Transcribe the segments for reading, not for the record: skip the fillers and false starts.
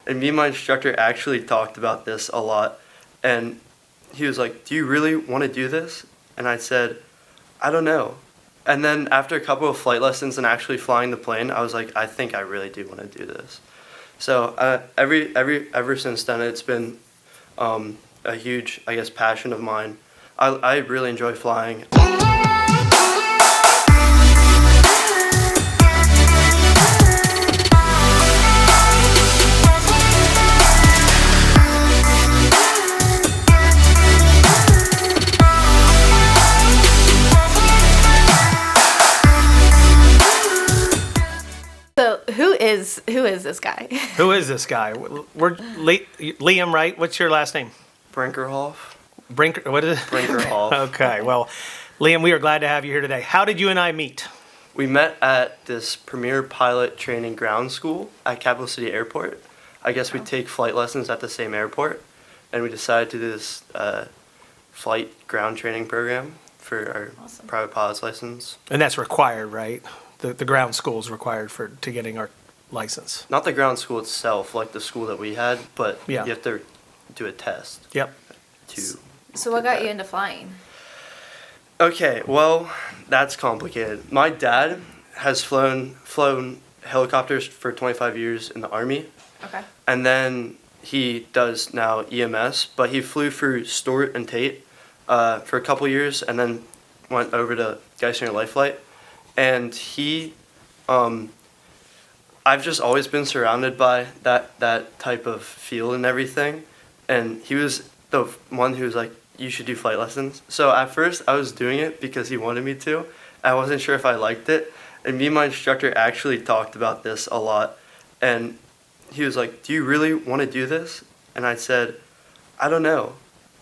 And me and my instructor actually talked about this a lot. And he was like, do you really want to do this? And I said, I don't know. And then after a couple of flight lessons and actually flying the plane, I was like, I think I really do want to do this. So ever since then, it's been a huge, I guess, passion of mine. I really enjoy flying. So who is this guy? Who is this guy? We're Liam, right? What's your last name? Brinkerhoff. What is it? Brinkerhoff. Okay, well, Liam, we are glad to have you here today. How did you and I meet? We met at this premier pilot training ground school at Capital City Airport. I guess we take flight lessons at the same airport, and we decided to do this flight ground training program for our private pilot's license. And that's required, right? The ground school is required to getting our license. Not the ground school itself, like the school that we had, but Yeah. you have to do a test. Yep. So what got you into flying? Okay, well, that's complicated. My dad has flown helicopters for 25 years in the Army. Okay. And then he does now EMS, but he flew for Stewart and Tate for a couple years and then went over to Geisinger Life Flight. And I've just always been surrounded by that type of field and everything. And he was the one who was like, you should do flight lessons. So at first I was doing it because he wanted me to. I wasn't sure if I liked it. And me and my instructor actually talked about this a lot. And he was like, do you really want to do this? And I said, I don't know.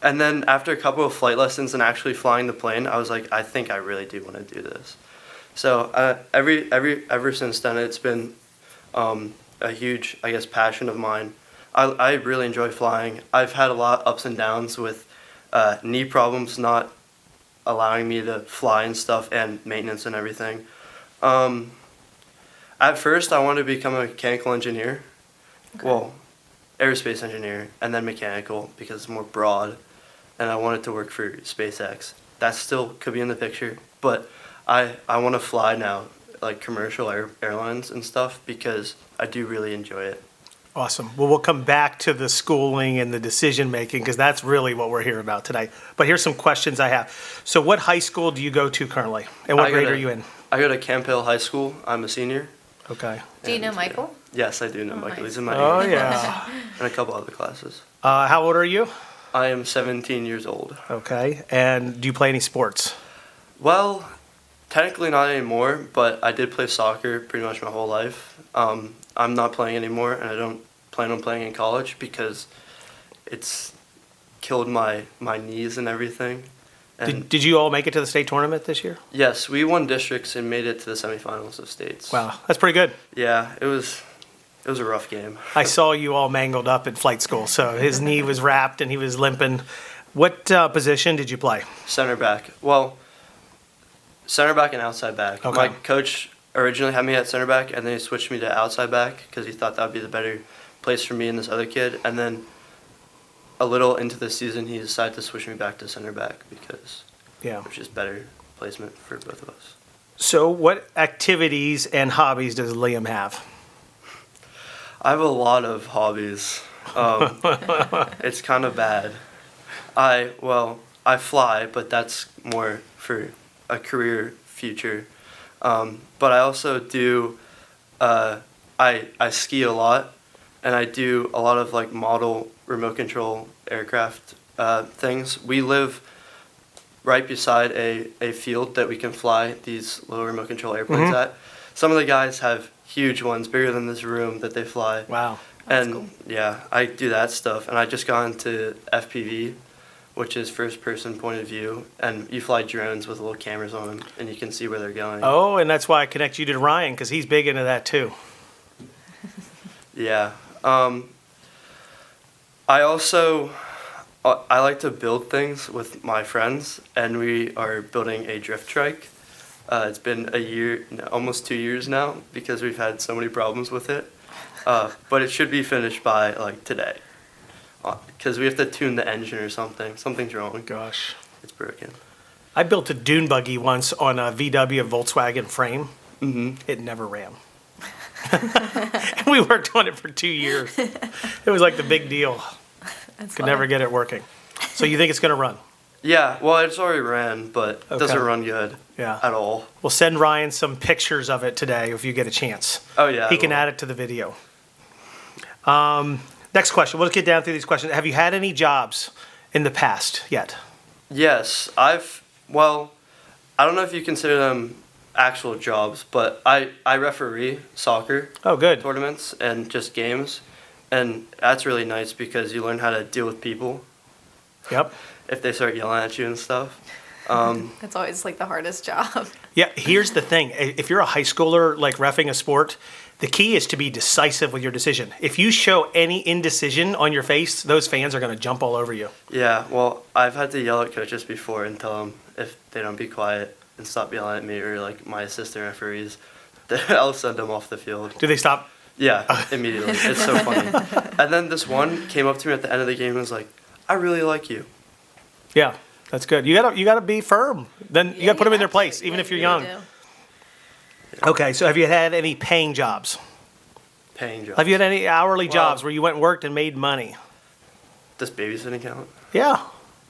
And then after a couple of flight lessons and actually flying the plane, I was like, I think I really do want to do this. So ever since then, it's been a huge, I guess, passion of mine. I really enjoy flying. I've had a lot of ups and downs with knee problems not allowing me to fly and stuff, and maintenance and everything. At first, I wanted to become a mechanical engineer. Okay. Well, aerospace engineer, and then mechanical because it's more broad. And I wanted to work for SpaceX. That still could be in the picture, but I want to fly now, like commercial airlines and stuff, because I do really enjoy it. Awesome. Well, we'll come back to the schooling and the decision making because that's really what we're here about today. But here's some questions I have. So what high school do you go to currently? And what grade are you in? I go to Camp Hill High School. I'm a senior. Okay. Do you know Michael? Yes, I do know Michael. Nice. He's in my yeah. and a couple other classes. How old are you? I am 17 years old. Okay. And do you play any sports? Well, technically not anymore, but I did play soccer pretty much my whole life. I'm not playing anymore, and I don't plan on playing in college because it's killed my knees and everything. And did you all make it to the state tournament this year? Yes, we won districts and made it to the semifinals of states. Wow, that's pretty good. Yeah, it was a rough game. I saw you all mangled up at flight school, so his knee was wrapped and he was limping. What position did you play? Center back. Well, center back and outside back. Okay. My coach originally had me at center back, and then he switched me to outside back because he thought that would be the better place for me and this other kid. And then a little into the season, he decided to switch me back to center back because it was just better placement for both of us. So what activities and hobbies does Liam have? I have a lot of hobbies. It's kind of bad. I fly, but that's more for a career future. But I also do, I ski a lot, and I do a lot of like model remote control aircraft things. We live right beside a field that we can fly these little remote control airplanes at. Some of the guys have huge ones, bigger than this room, that they fly. Wow. That's cool. Yeah, I do that stuff. And I just got into FPV, which is first person point of view. And you fly drones with little cameras on them, and you can see where they're going. Oh, and that's why I connect you to Ryan, because he's big into that too. Yeah. I also, I like to build things with my friends, and we are building a drift trike. It's been a year, almost 2 years now, because we've had so many problems with it. But it should be finished by like today, because we have to tune the engine or something. Something's wrong. Gosh. It's broken. I built a dune buggy once on a VW Volkswagen frame. Mm-hmm. It never ran. We worked on it for 2 years. It was like the big deal. Could never get it working. So you think it's going to run? Yeah, well, it's already ran, but it doesn't Okay. run good Yeah. at all. We'll send Ryan some pictures of it today if you get a chance. Oh, yeah. He can add it to the video. Next question. We'll get down through these questions. Have you had any jobs in the past yet? Yes, well, I don't know if you consider them actual jobs, but I referee soccer Oh, good. tournaments and just games, and that's really nice because you learn how to deal with people Yep. if they start yelling at you and stuff. It's always like the hardest job. Yeah, here's the thing. If you're a high schooler, like reffing a sport, the key is to be decisive with your decision. If you show any indecision on your face, those fans are going to jump all over you. Yeah, well, I've had to yell at coaches before and tell them if they don't be quiet and stop yelling at me, or like my assistant referees, I'll send them off the field. Do they stop? Yeah, immediately. It's so funny. And then this one came up to me at the end of the game and was like, "I really like you." Yeah, that's good. You gotta be firm. Then you gotta put them in their place, even if you're young. Okay, so have you had any paying jobs? Paying jobs. Have you had any hourly Well- jobs where you went and worked and made money? Does babysitting count? Yeah.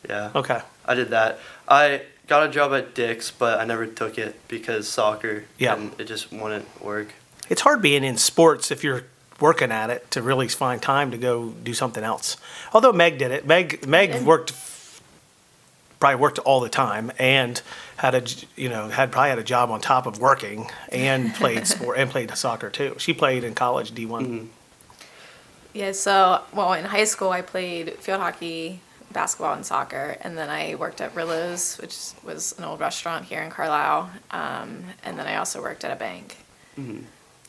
Yeah. Okay. I did that. I got a job at Dick's, but I never took it because soccer. Yeah. And it just wouldn't work. It's hard being in sports if you're working at it to really find time to go do something else. Although Meg did it. Meg probably worked all the time and probably had a job on top of working and played sport and played soccer too. She played in college D1. Mm-hmm. Yeah, so, well, in high school, I played field hockey, basketball, and soccer. And then I worked at Rillo's, which was an old restaurant here in Carlisle. And then I also worked at a bank. Mm-hmm.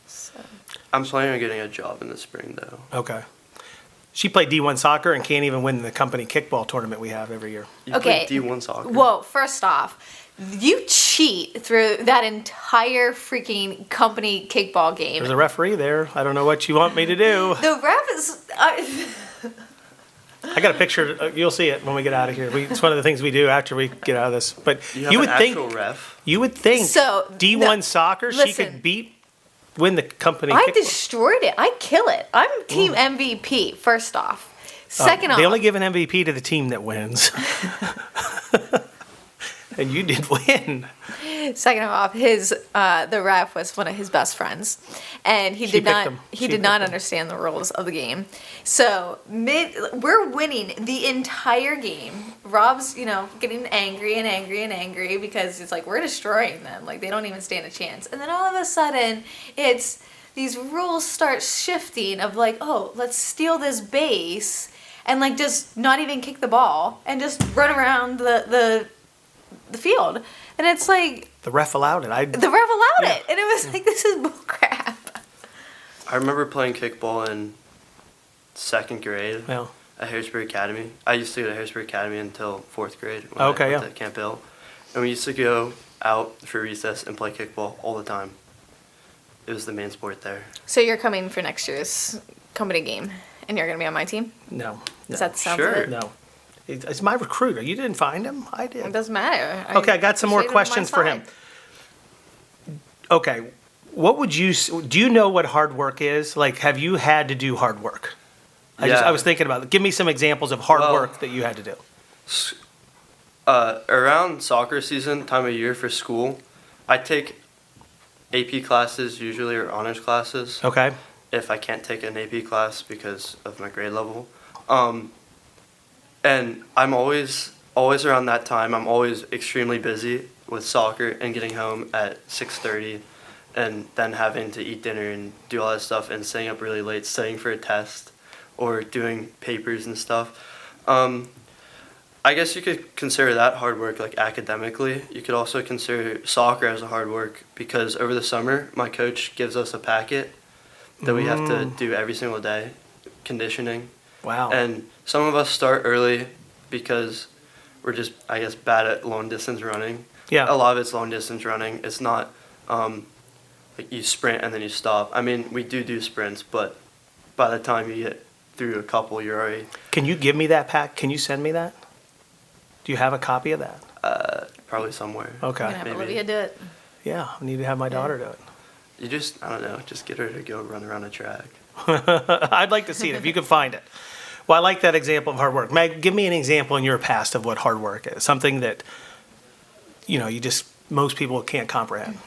So. I'm planning on getting a job in the spring, though. Okay. She played D1 soccer and can't even win the company kickball tournament we have every year. You Okay. played D1 soccer? Well, first off, you cheat through that entire freaking company kickball game. There's a referee there. I don't know what you want me to do. The ref is... I got a picture. You'll see it when we get out of here. It's one of the things we do after we get out of this. But You have you an would think actual ref? you would think So, D1 no, soccer she listen. could win the company I kickball. destroyed it. I kill it. I'm team MVP, first off. Second off... They only give an MVP to the team that wins. And you did win. Second off, the ref was one of his best friends, and he did not understand the rules of the game. So we're winning the entire game. Rob's getting angry because it's like we're destroying them. Like they don't even stand a chance. And then all of a sudden, it's these rules start shifting of like, oh, let's steal this base and like just not even kick the ball and just run around the field. And it's like... The ref allowed it. The ref allowed it. And it was like, this is bullcrap. I remember playing kickball in second grade Well, at Harrisburg Academy. I used to go to Harrisburg Academy until fourth grade when Okay, I went yeah. to Camp Hill. And we used to go out for recess and play kickball all the time. It was the main sport there. So you're coming for next year's company game, and you're going to be on my team? no. Does that sound Sure. good? No. It's my recruiter. You didn't find him? I It did. doesn't matter. Okay, I got some more appreciate him on my questions for him. side. Okay. Do you know what hard work is? Like, have you had to do hard work? Yeah. I was thinking about it. Give me some examples of hard Well- work that you had to do. Around soccer season, time of year for school, I take AP classes usually, or honors classes, Okay. if I can't take an AP class because of my grade level. And I'm always around that time. I'm always extremely busy with soccer and getting home at 6:30, and then having to eat dinner and do all that stuff and staying up really late studying for a test or doing papers and stuff. I guess you could consider that hard work, like academically. You could also consider soccer as a hard work because over the summer, my coach gives us a packet that we have to do every single day, conditioning. Wow. And some of us start early because we're just, I guess, bad at long distance running. Yeah. A lot of it's long distance running. It's not like you sprint and then you stop. I mean, we do sprints, but by the time you get through a couple, you're already. Can you give me that, Pat? Can you send me that? Do you have a copy of that? Probably somewhere. Okay. I'm gonna have Maybe. Olivia do it. Yeah, I need to have my daughter do it. You just, I don't know, just get her to go run around a track. I'd like to see it if you can find it. Well, I like that example of hard work. Meg, give me an example in your past of what hard work is. Something that, most people can't comprehend.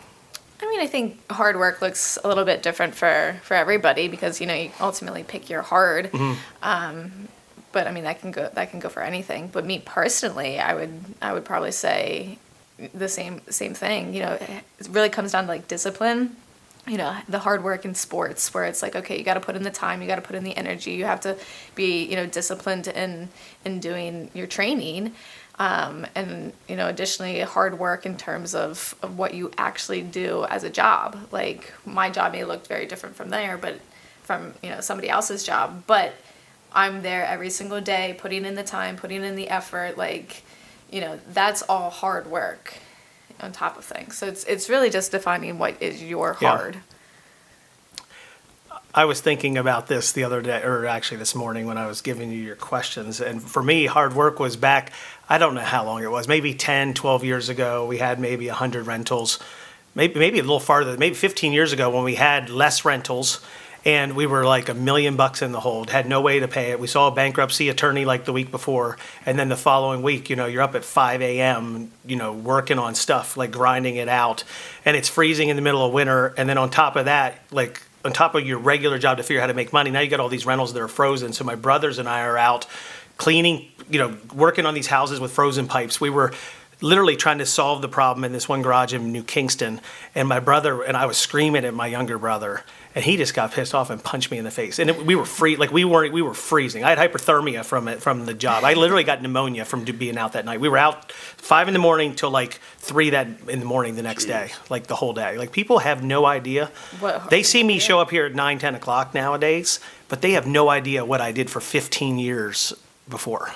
I mean, I think hard work looks a little bit different for everybody because you ultimately pick your hard. But I mean, that can go for anything. But me personally, I would probably say the same thing. It really comes down to like discipline. The hard work in sports where it's like, okay, you got to put in the time, you got to put in the energy, you have to be, disciplined in doing your training. And additionally, hard work in terms of what you actually do as a job. Like my job may look very different from there, but from, somebody else's job, but I'm there every single day, putting in the time, putting in the effort, like, that's all hard work on top of things. So it's really just defining what is your hard. I was thinking about this the other day, or actually this morning when I was giving you your questions. And for me, hard work was back, I don't know how long it was, maybe 10, 12 years ago. We had maybe 100 rentals, maybe a little farther, maybe 15 years ago when we had less rentals. And we were like $1 million in the hole, had no way to pay it. We saw a bankruptcy attorney like the week before. And then the following week, you're up at 5 a.m., working on stuff, like grinding it out. And it's freezing in the middle of winter. And then on top of that, like on top of your regular job to figure out how to make money, now you got all these rentals that are frozen. So my brothers and I are out cleaning, working on these houses with frozen pipes. We were literally trying to solve the problem in this one garage in New Kingston. And my brother and I was screaming at my younger brother. And he just got pissed off and punched me in the face. And we were we were freezing. I had hypothermia from the job. I literally got pneumonia from being out that night. We were out 5 a.m. till like 3 in the morning the next day, like the whole day. Like people have no idea. They see me show up here at 9, 10 o'clock nowadays, but they have no idea what I did for 15 years before.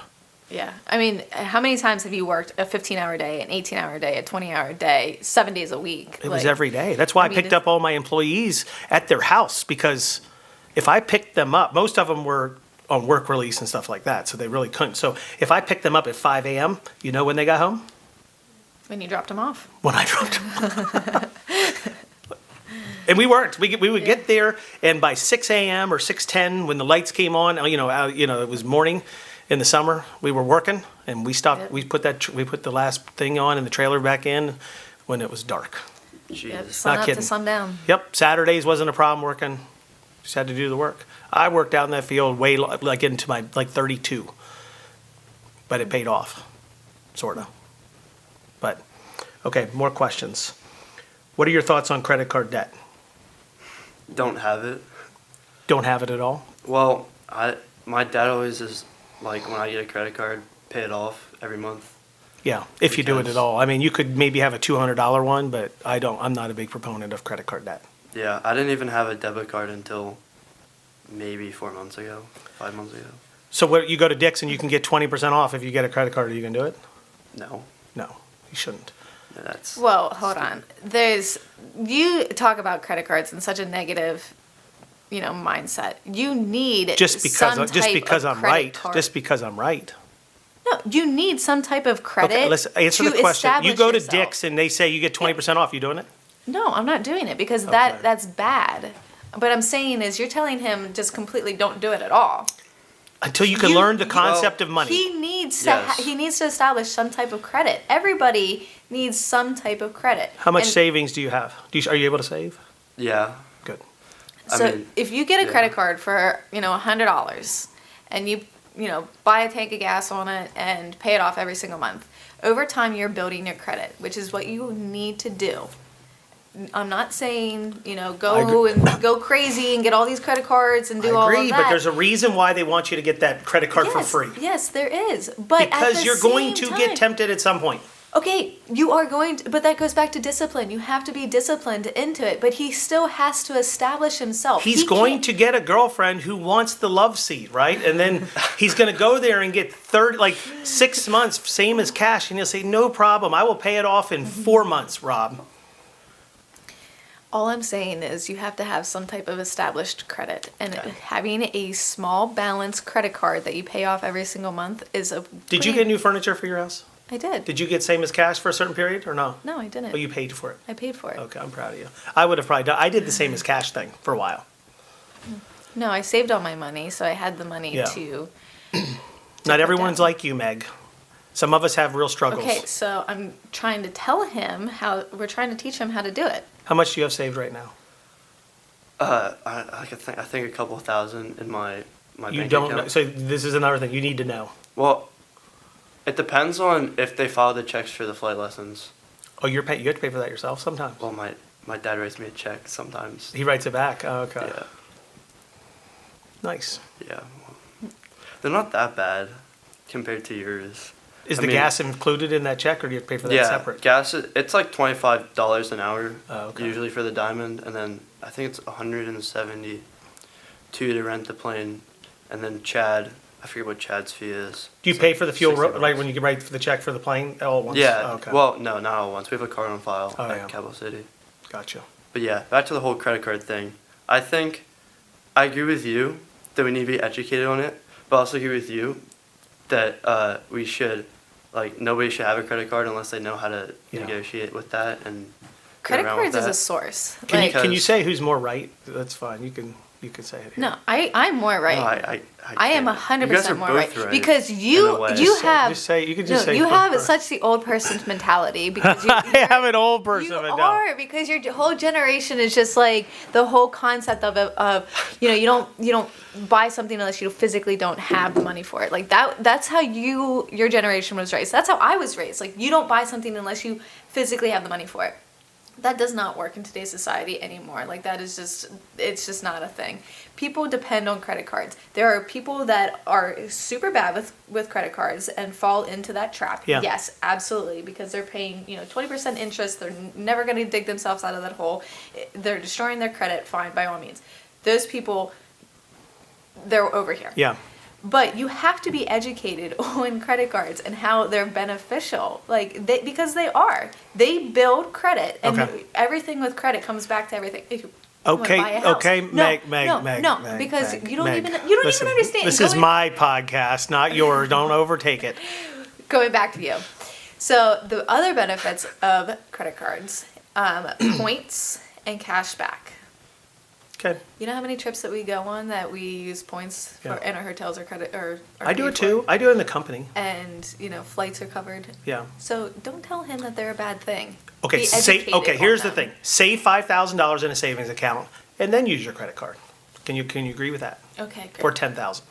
Yeah. I mean, how many times have you worked a 15-hour day, an 18-hour day, a 20-hour day, 7 days a week? It was every day. That's why I picked up all my employees at their house, because if I picked them up, most of them were on work release and stuff like that, so they really couldn't. So if I picked them up at 5 a.m., you know when they got home? When you dropped them off. When I dropped them off. And we worked. We would get there, and by 6 a.m. or 6:10, when the lights came on, it was morning. In the summer, we were working, and we stopped. Yep. We put the last thing on and the trailer back in when it was dark. Yep, sun up to sundown. Yep, Saturdays wasn't a problem working. Just had to do the work. I worked out in that field way like into my 32, but it paid off, sort of. But okay, more questions. What are your thoughts on credit card debt? Don't have it. Don't have it at all? Well, my dad always is. Like when I get a credit card, pay it off every month. Yeah, if you do it at all. I mean, you could maybe have a $200 one, but I'm not a big proponent of credit card debt. Yeah, I didn't even have a debit card until maybe 4 months ago, 5 months ago. So what, you go to Dick's and you can get 20% off if you get a credit card. Are you going to do it? No. No, you shouldn't. Yeah, well, hold on. You talk about credit cards in such a negative mindset. You need just because I'm right. No, you need some type of credit. Okay, let's answer the question. You go to yourself. Dick's and they say you get 20% off. You doing it? No, I'm not doing it because that's bad. But I'm saying is you're telling him just completely don't do it at all. Until you can learn the concept of money. He needs to establish some type of credit. Everybody needs some type of credit. How much savings do you have? Are you able to save? Yeah. Good. So if you get a credit card for $100 and you buy a tank of gas on it and pay it off every single month, over time you're building your credit, which is what you need to do. I'm not saying go crazy and get all these credit cards and do all of that. I agree, but there's a reason why they want you to get that credit card for free. Yes, there is. But because you're going to get tempted at some point. Okay, you are going to, but that goes back to discipline. You have to be disciplined into it, but he still has to establish himself. He's going to get a girlfriend who wants the love seat, right? And then he's going to go there and get 6 months, same as cash, and he'll say, no problem, I will pay it off in 4 months, Rob. All I'm saying is you have to have some type of established credit, and having a small balance credit card that you pay off every single month is a. Did you get new furniture for your house? I did. Did you get same as cash for a certain period or no? No, I didn't. Oh, you paid for it. I paid for it. Okay, I'm proud of you. I would have probably done. I did the same as cash thing for a while. No, I saved all my money, so I had the money to. Not everyone's like you, Meg. Some of us have real struggles. Okay, so I'm trying to tell him we're trying to teach him how to do it. How much do you have saved right now? I think a couple thousand in my You bank don't account. know. So this is another thing you need to know. Well, it depends on if they file the checks for the flight lessons. Oh, you have to pay for that yourself sometimes. Well, my dad writes me a check sometimes. He writes it back. Oh, okay. Yeah, Nice. yeah. They're not that bad compared to yours. Is I the mean, gas included in that check, or do you have to pay for that yeah, separate? gas. It's like $25 an hour Oh, okay. usually for the Diamond, and then I think it's 172 to rent the plane, and then Chad. I forget what Chad's fee is. Do you It's pay like for the fuel $60. right when you write for the check for the plane all at once? Yeah. Oh, okay. Well, no, not all at once. We have a card on file Oh, at yeah. Cabo City. Gotcha. But yeah, back to the whole credit card thing. I think I agree with you that we need to be educated on it, but I also agree with you that we should, nobody should have a credit card unless they know how to Yeah. negotiate with that and get Credit around cards with is a that. source. Can you say who's more right? That's fine. You can say it here. No, I'm more right. No, I am can't. 100% You guys are more both right because you in a way. have Just say you can just no, say you have first. such the old person's mentality because you, I am an old person. you but no. are because your whole generation is just like the whole concept of you don't buy something unless you physically don't have the money for it. Like that's how your generation was raised. That's how I was raised. Like you don't buy something unless you physically have the money for it. That does not work in today's society anymore. Like that is it's just not a thing. People depend on credit cards. There are people that are super bad with credit cards and fall into that trap. Yeah. Yes, absolutely, because they're paying 20% interest. They're never going to dig themselves out of that hole. They're destroying their credit. Fine, by all means. Those people, they're over here. Yeah. But you have to be educated on credit cards and how they're beneficial, because they are. They build credit, and Okay. everything with credit comes back to everything. If you wanna buy a house. Okay, Meg, because Meg, you don't Meg. even Listen, understand. This is my podcast, not yours. Don't overtake it. Going back to you. So the other benefits of credit cards, points and cash back. Okay. You know how many trips that we go on that we use points for in our hotels or credit or I do paid it too. for? I do it in the company. And flights are covered. Yeah. So don't tell him that they're a bad thing. Okay. Be educated Here's on the them. thing. Save $5,000 in a savings account, and then use your credit card. Can you agree with that? Okay, great. For $10,000.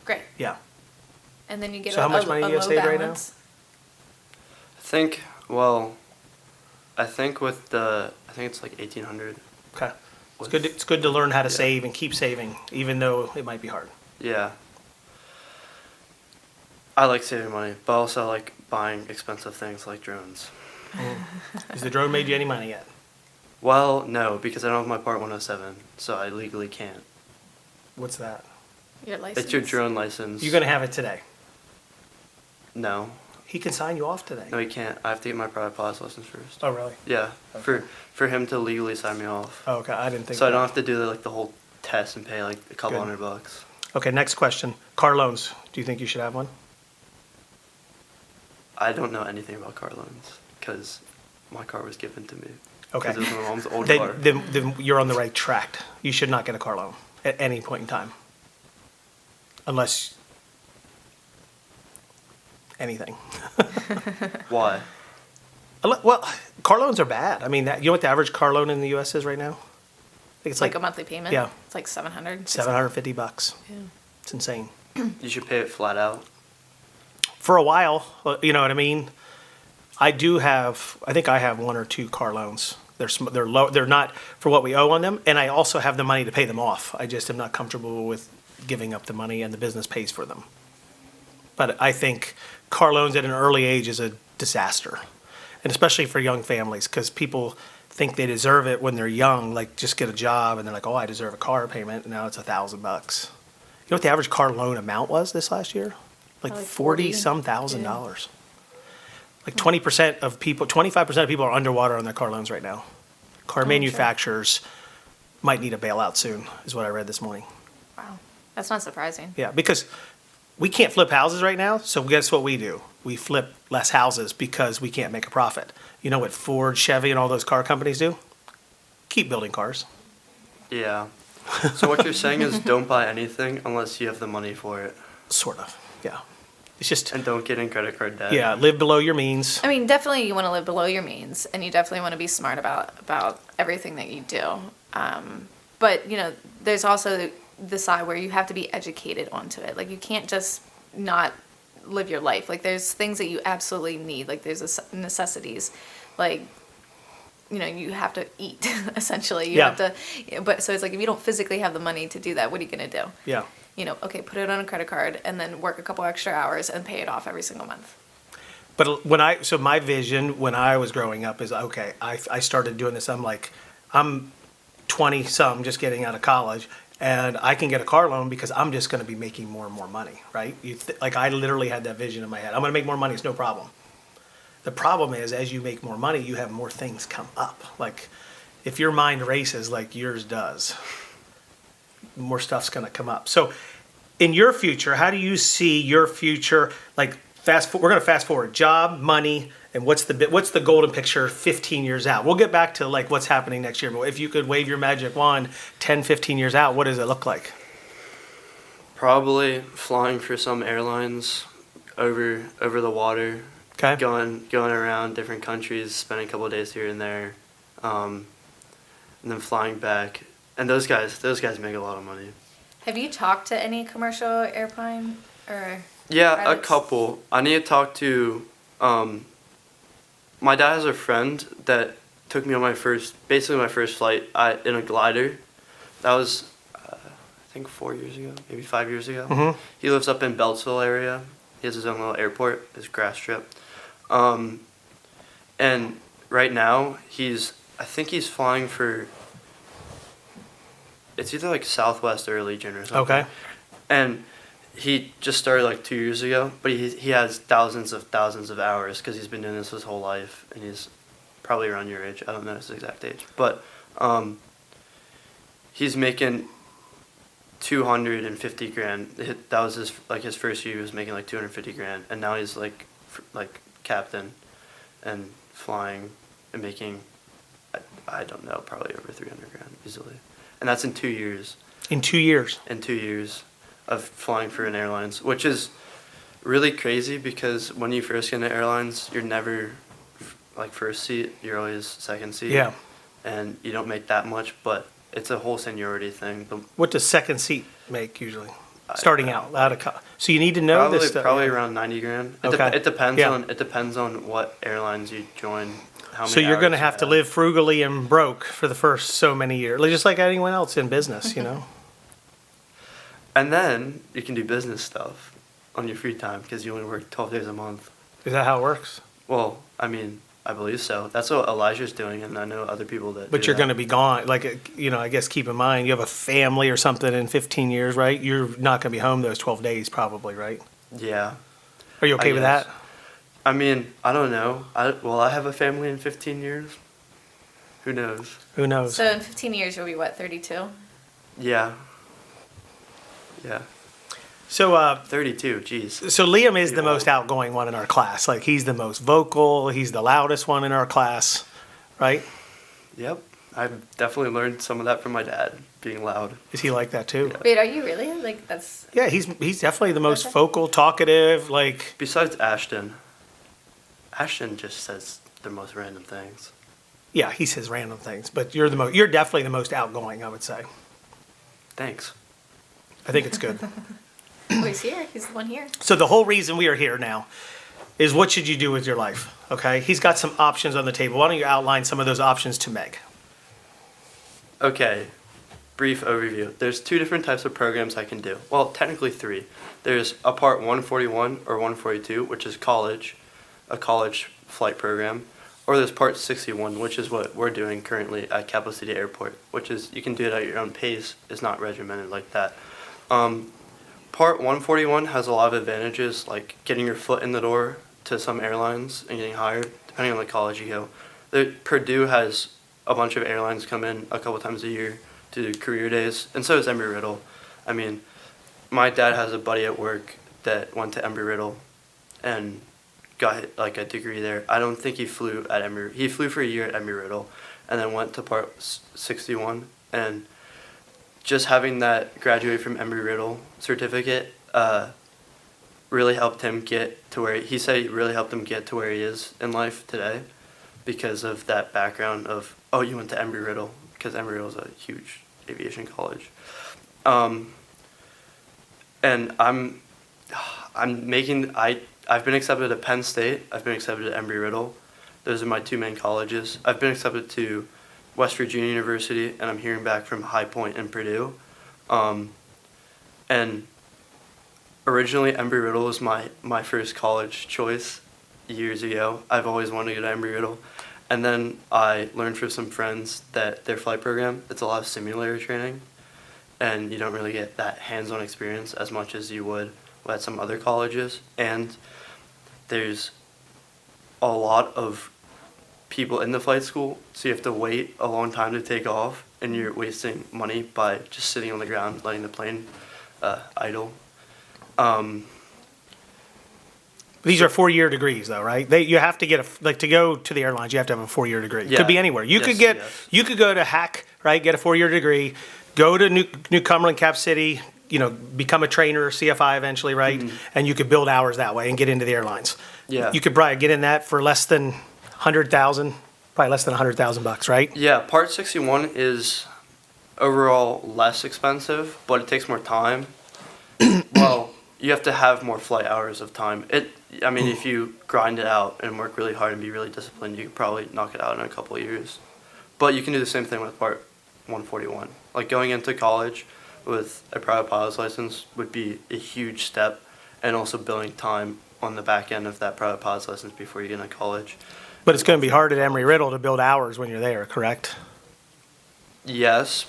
Great. Yeah. And then you get So how much money do you have low saved right now? balance. I think it's like 1,800. Okay. It's good to learn how to save and keep saving, even though it might be hard. Yeah. I like saving money, but also I like buying expensive things like drones. Has the drone made you any money yet? Well, no, because I don't have my Part 107, so I legally can't. What's that? Your license. It's your drone license. You're going to have it today. No. He can sign you off today. No, he can't. I have to get my private pilot's license first. Oh, really? Yeah, Okay. for him to legally sign me off. Oh, okay. I didn't think So I that. don't have to do the whole test and pay a couple Good. $100. Okay, next question. Car loans. Do you think you should have one? I don't know anything about car loans because my car was given to me. Okay. 'Cause it was my mom's old car. Then you're on the right track. You should not get a car loan at any point in time. Unless anything. Why? Well, car loans are bad. I mean, you know what the average car loan in the U.S. is right now? I think it's like a monthly payment. Yeah. It's like $700. $750. Yeah. It's insane. You should pay it flat out. For a while, you know what I mean? I think I have one or two car loans. They're low. They're not for what we owe on them, and I also have the money to pay them off. I just am not comfortable with giving up the money, and the business pays for them. But I think car loans at an early age is a disaster, and especially for young families, because people think they deserve it when they're young, like just get a job, and they're like, oh, I deserve a car payment, and now it's $1,000. You know what the average car loan amount was this last year? Like Like 40-some thousand dollars. Like 20% of people, 25% of people are underwater on their car loans right now. Car sure. manufacturers might need a bailout soon, is what I read this morning. Wow. That's not surprising. Yeah, because we can't flip houses right now, so guess what we do? We flip less houses because we can't make a profit. You know what Ford, Chevy, and all those car companies do? Keep building cars. Yeah. So what you're saying is don't buy anything unless you have the money for it. Sort of, yeah. It's just, And don't get in credit card debt. yeah, live below your means. I mean, definitely you want to live below your means, and you definitely want to be smart about everything that you do. But, you know, there's also the side where you have to be educated onto it. Like, you can't just not live your life. Like, there's things that you absolutely need. Like, there's necessities. Like, you know, you have to eat, essentially. You have to, but so it's like, if you don't physically have the money to do that, what are you going to do? Yeah. You know, okay, put it on a credit card and then work a couple extra hours and pay it off every single month. But so my vision when I was growing up is, okay, I started doing this. I'm 20-some, just getting out of college, and I can get a car loan because I'm just going to be making more and more money, right? Like, I literally had that vision in my head. I'm going to make more money. It's no problem. The problem is, as you make more money, you have more things come up. Like, if your mind races like yours does, more stuff's going to come up. So in your future, how do you see your future? Like, we're going to fast forward: job, money, and what's the golden picture 15 years out? We'll get back to like what's happening next year, but if you could wave your magic wand 10, 15 years out, what does it look like? Probably flying for some airlines over the water. Okay. Going around different countries, spending a couple of days here and there, and then flying back. And those guys make a lot of money. Have you talked to any commercial airplane or? Yeah, pilots? a couple. I need to talk to. My dad has a friend that took me on my first flight in a glider. That was, I think 4 years ago, maybe 5 years ago. Mm-hmm. He lives up in Beltsville area. He has his own little airport, his grass strip. And right now I think he's flying for, it's either like Southwest or Allegiant or something. Okay. And he just started like 2 years ago, but he has thousands of hours because he's been doing this his whole life, and he's probably around your age. I don't know his exact age, but he's making 250 grand. That was his first year. He was making like 250 grand, and now he's like captain, and flying and making, I don't know, probably over 300 grand easily, and that's in 2 years. In 2 years. In 2 years of flying for an airlines, which is really crazy because when you first get into airlines, you're never like first seat, you're always second seat. Yeah. And you don't make that much, but it's a whole seniority thing. What does second seat make usually? Starting out of so you need to know this stuff. Probably around 90 grand. Okay. It depends Yeah. on what airlines you join. How many So you're going to hours have you to live frugally and broke for the first so many years, just like anyone else in business, you know. And then you can do business stuff on your free time because you only work 12 days a month. Is that how it works? Well, I mean, I believe so. That's what Elijah's doing, and I know other people that. But do you're that. going to be gone. Like, you know, I guess keep in mind you have a family or something in 15 years, right? You're not going to be home those 12 days, probably, right? Yeah. Are you okay with guess. that? I mean, I don't know. Will I have a family in 15 years? Who knows? Who knows? So in 15 years, you'll be what, 32? Yeah. Yeah. So, 32. Jeez. so Liam is the Pretty most old. outgoing one in our class. Like, he's the most vocal. He's the loudest one in our class, right? Yep. I've definitely learned some of that from my dad, being loud. Is he like that too? Yeah. Wait, are you really? Like, that's. Yeah, he's definitely the most Okay. vocal, talkative. Like, Besides Ashton. Ashton just says the most random things. yeah, he says random things, but you're definitely the most outgoing, I would say. Thanks. I think it's good. Oh, he's here. He's the one here. So the whole reason we are here now is what should you do with your life? Okay, he's got some options on the table. Why don't you outline some of those options to Meg? Okay, brief overview. There's 2 different types of programs I can do. Well, technically 3. There's a Part 141 or 142, which is a college flight program. Or there's Part 61, which is what we're doing currently at Capital City Airport, which is you can do it at your own pace. It's not regimented like that. Part 141 has a lot of advantages, like getting your foot in the door to some airlines and getting hired, depending on the college you go. Purdue has a bunch of airlines come in a couple times a year to do career days, and so does Embry-Riddle. I mean, my dad has a buddy at work that went to Embry-Riddle and got like a degree there. I don't think he flew at Embry. He flew for a year at Embry-Riddle, and then went to Part 61. And just having that graduate from Embry-Riddle certificate really helped him get to where he said it really helped him get to where he is in life today, because of that background of, oh, you went to Embry-Riddle, because Embry-Riddle is a huge aviation college. And I've been accepted at Penn State. I've been accepted at Embry-Riddle. Those are my two main colleges. I've been accepted to West Virginia University, and I'm hearing back from High Point and Purdue. And originally, Embry-Riddle was my first college choice years ago. I've always wanted to go to Embry-Riddle. And then I learned from some friends that their flight program, it's a lot of simulator training, and you don't really get that hands-on experience as much as you would at some other colleges. And there's a lot of people in the flight school, so you have to wait a long time to take off, and you're wasting money by just sitting on the ground letting the plane idle. These are 4-year degrees, though, right? You have to get to go to the airlines. You have to have a 4-year degree. Yeah. Could be anywhere. You could go to Hack, right? Get a 4-year degree. Go to New Cumberland, Cap City. Become a trainer, CFI eventually, right? Mm-hmm. And you could build hours that way and get into the airlines. Yeah. You could probably get in that for less than $100,000, probably less than $100,000, right? Yeah, Part 61 is overall less expensive, but it takes more time. Well, you have to have more flight hours of time. If you grind it out and work really hard and be really disciplined, you could probably knock it out in a couple of years. But you can do the same thing with Part 141. Like going into college with a private pilot's license would be a huge step, and also building time on the back end of that private pilot's license before you get into college. But it's going to be hard at Embry-Riddle to build hours when you're there, correct? Yes.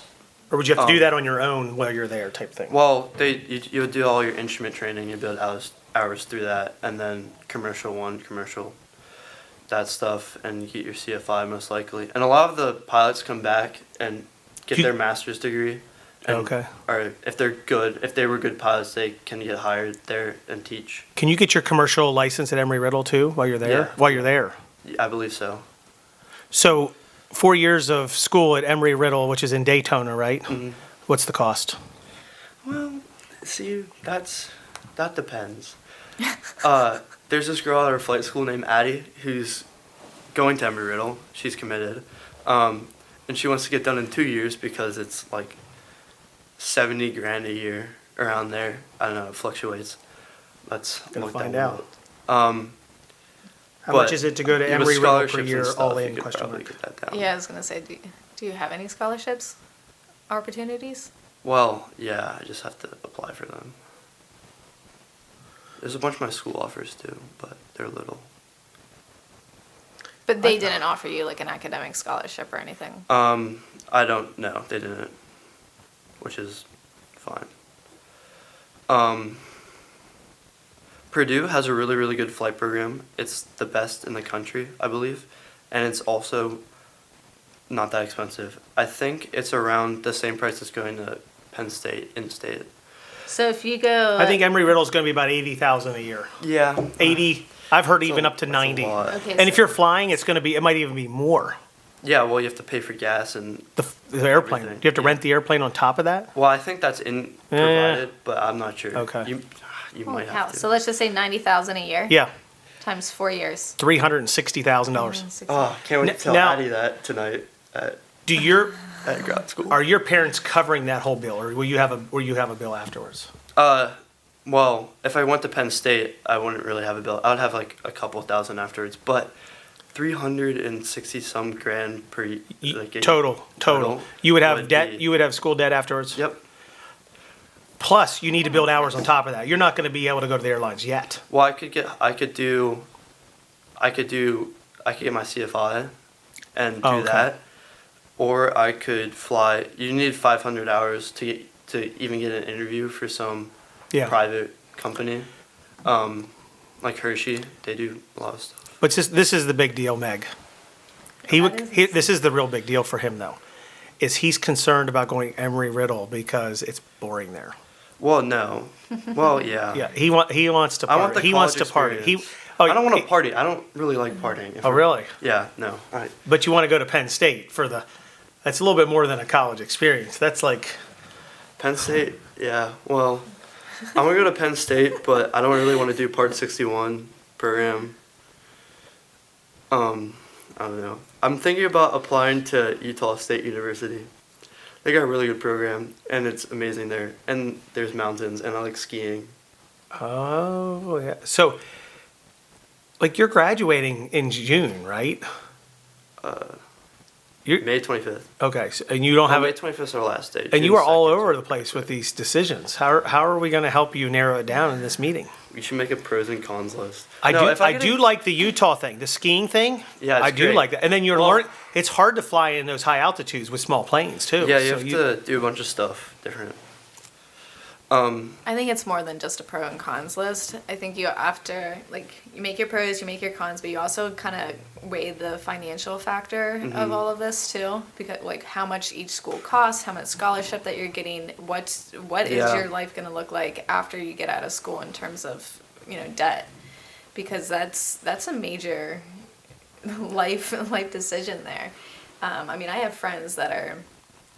Or would you have to do that on your own while you're there, type thing? Well, you would do all your instrument training, you build hours through that, and then commercial, that stuff, and you get your CFI most likely. And a lot of the pilots come back and get their master's degree. Okay. Or if they were good pilots, they can get hired there and teach. Can you get your commercial license at Embry-Riddle too while you're there? Yeah. While you're there? I believe so. So 4 years of school at Embry-Riddle, which is in Daytona, right? Mm-hmm. What's the cost? Well, see, that depends. There's this girl at our flight school named Addie who's going to Embry-Riddle. She's committed. And she wants to get done in 2 years because it's like $70,000 a year, around there. I don't know, it fluctuates. Let's find out. How much is it to go to Embry-Riddle per year, all in, question mark? Get that down. Yeah, I was going to say, do you have any scholarships opportunities? Well, yeah, I just have to apply for them. There's a bunch my school offers too, but they're little. But they didn't offer you like an academic scholarship or anything? I don't know. They didn't, which is fine. Purdue has a really, really good flight program. It's the best in the country, I believe, and it's also not that expensive. I think it's around the same price as going to Penn State in-state. So if you go... I think Embry-Riddle is going to be about $80,000 a year. Yeah. 80. I've heard even up to 90. Okay, and if you're flying, it might even be more. Yeah, well, you have to pay for gas and the airplane. everything. Do you have to rent the airplane on top of that? Well, I think that's provided, but I'm not sure. Okay. You Holy might cow. have to. So let's just say $90,000 a year? Yeah. Times 4 years. $360,000. Oh, can't wait to tell Now- Addie that tonight at grad school. Are your parents covering that whole bill, or will you have a bill afterwards? Well, if I went to Penn State, I wouldn't really have a bill. I would have like a couple thousand afterwards, but 360 some grand per Total. You would have debt. You would have school debt afterwards. Yep. Plus, you need to build hours on top of that. You're not going to be able to go to the airlines yet. Well, I could get my CFI and do that, or I could fly. You need 500 hours to even get an interview for some private company, like Hershey. They do a lot of stuff. But this is the big deal, Meg. This is the real big deal for him, though, is he's concerned about going Emory-Riddle because it's boring there. Well, no. Well, yeah. Yeah, he wants to party. I want the he wants to college party. experience. I don't want to party. I don't really like partying. Oh, really? Yeah, no. But you want to go to Penn State that's a little bit more than a college experience. That's like... Penn State, yeah. Well, I'm going to go to Penn State, but I don't really want to do Part 61 program. I don't know. I'm thinking about applying to Utah State University. They got a really good program, and it's amazing there. And there's mountains, and I like skiing. Oh, yeah. So, like, you're graduating in June, right? May 25th. Okay, and you don't have May it. 25th is our last day. And you June are all 2nd. over the place with these decisions. How are we going to help you narrow it down in this meeting? We should make a pros and cons list. I No, do like the Utah thing, the skiing thing. Yeah, it's I do great. like that. And then it's hard to fly in those high altitudes with small planes too. Yeah, you have to do a bunch of stuff different. I think it's more than just a pro and cons list. I think you after you make your pros, you make your cons, but you also kind of weigh the financial factor of all of this too, because how much each school costs, how much scholarship that you're getting, what is your life going to look like after you get out of school in terms of debt, because that's a major life decision there. I mean, I have friends that are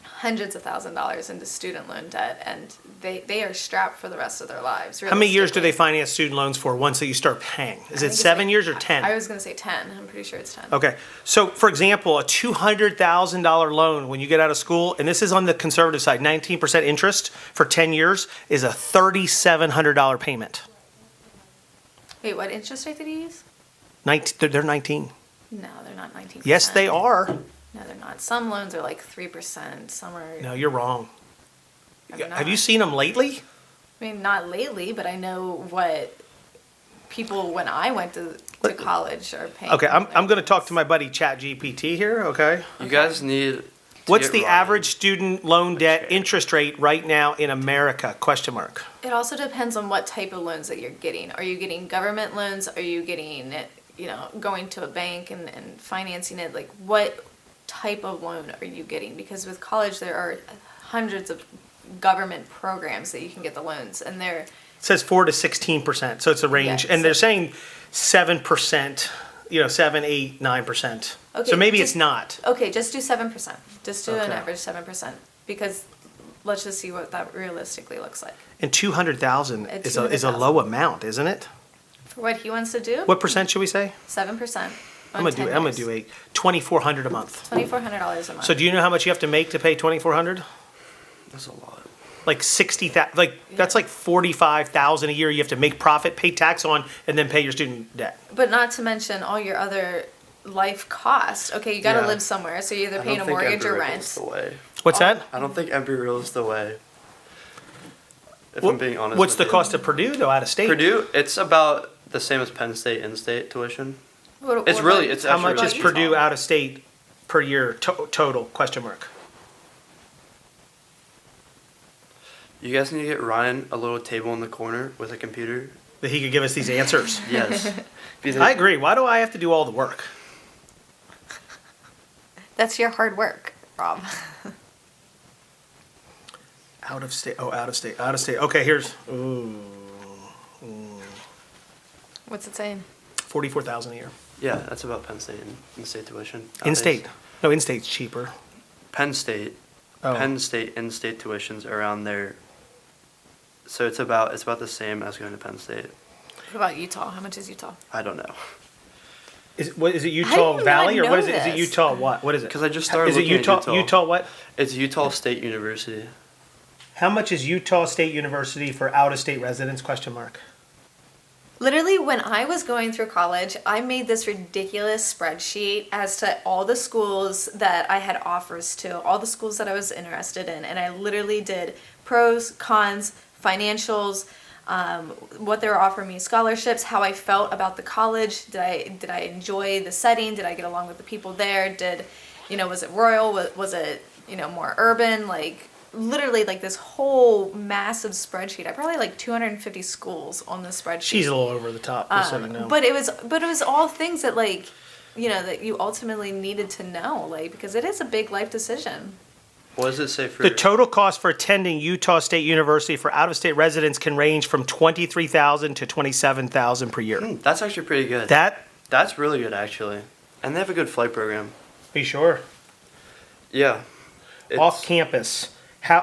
hundreds of $1,000s into student loan debt, and they are strapped for the rest of their lives. How many years do they finance student loans for once that you start paying? Is it 7 years or 10? I was going to say 10. I'm pretty sure it's 10. Okay. So, for example, a $200,000 loan when you get out of school, and this is on the conservative side, 19% interest for 10 years is a $3,700 payment. Wait, what interest rate did you use? They're 19. No, they're not 19%. Yes, they are. No, they're not. Some loans are like 3%. Some are. No, you're wrong. Not. Have you seen them lately? I mean, not lately, but I know what people when I went to college are paying. Okay, I'm going to talk to my buddy ChatGPT here, okay? You guys need to What's get the Ryan. average student loan debt interest rate right now in America? Question mark. It also depends on what type of loans that you're getting. Are you getting government loans? Are you getting, going to a bank and financing it? Like, what type of loan are you getting? Because with college, there are hundreds of government programs that you can get the loans, and they're... It says 4 to 16%, so it's a range. Yeah, and they're saying 7%, 7, 8, 9%. Okay, So maybe it's not. Okay, just do 7%. Just do an Okay. average 7%, because let's just see what that realistically looks like. And 200,000 At is a 200,000. low amount, isn't it? For what he wants to do, What percent should we say? 7%. I'm gonna do 8. $2,400 a month. $2,400 a month. So do you know how much you have to make to pay $2,400? That's a lot. Like 60,000. That's like 45,000 a year. You have to make profit, pay tax on, and then pay your student debt. But not to mention all your other life costs. Okay, you got to Yeah. live somewhere, so you're either I paying don't a think mortgage or Embry-Riddle's rent. the way. What's that? I don't think Embry-Riddle is the way. If What- I'm being honest. What's with the you. cost of Purdue though, out of state? Purdue? It's about the same as Penn State in-state tuition. What It's about- really it's How actually much really is cheap. Purdue out of state per year total? Question mark. You guys need to get Ryan a little table in the corner with a computer. That he could give us these answers. Yes. Because I agree. Why do I have to do all the work? That's your hard work, Rob. Out of state. Oh, out of state. Out of state. Okay, here's What's it saying? 44,000 a year. Yeah, that's about Penn State in-state tuition. nowadays. In-state. No, in-state's cheaper. Penn State. Oh. Penn State in-state tuition's around there. So it's about the same as going to Penn State. What about Utah? How much is Utah? I don't know. Is it How Utah do you Valley not or what know is it? Is it this? Utah what? What is it? Because I just started Is it looking at Utah? Utah what? It's Utah State University. How much is Utah State University for out-of-state residents? Question mark. Literally, when I was going through college, I made this ridiculous spreadsheet as to all the schools that I had offers to, all the schools that I was interested in, and I literally did pros, cons, financials, what they were offering me, scholarships, how I felt about the college. Did I enjoy the setting? Did I get along with the people there? Was it rural? Was it more urban? Literally this whole massive spreadsheet. I probably 250 schools on this spreadsheet. She's a little over the top, just so you know. But it was all things that that you ultimately needed to know, like, because it is a big life decision. What does it say for... The total cost for attending Utah State University for out-of-state residents can range from $23,000 to $27,000 per year. That's actually pretty good. That's really good, actually. And they have a good flight program. Be sure. Yeah. Off campus.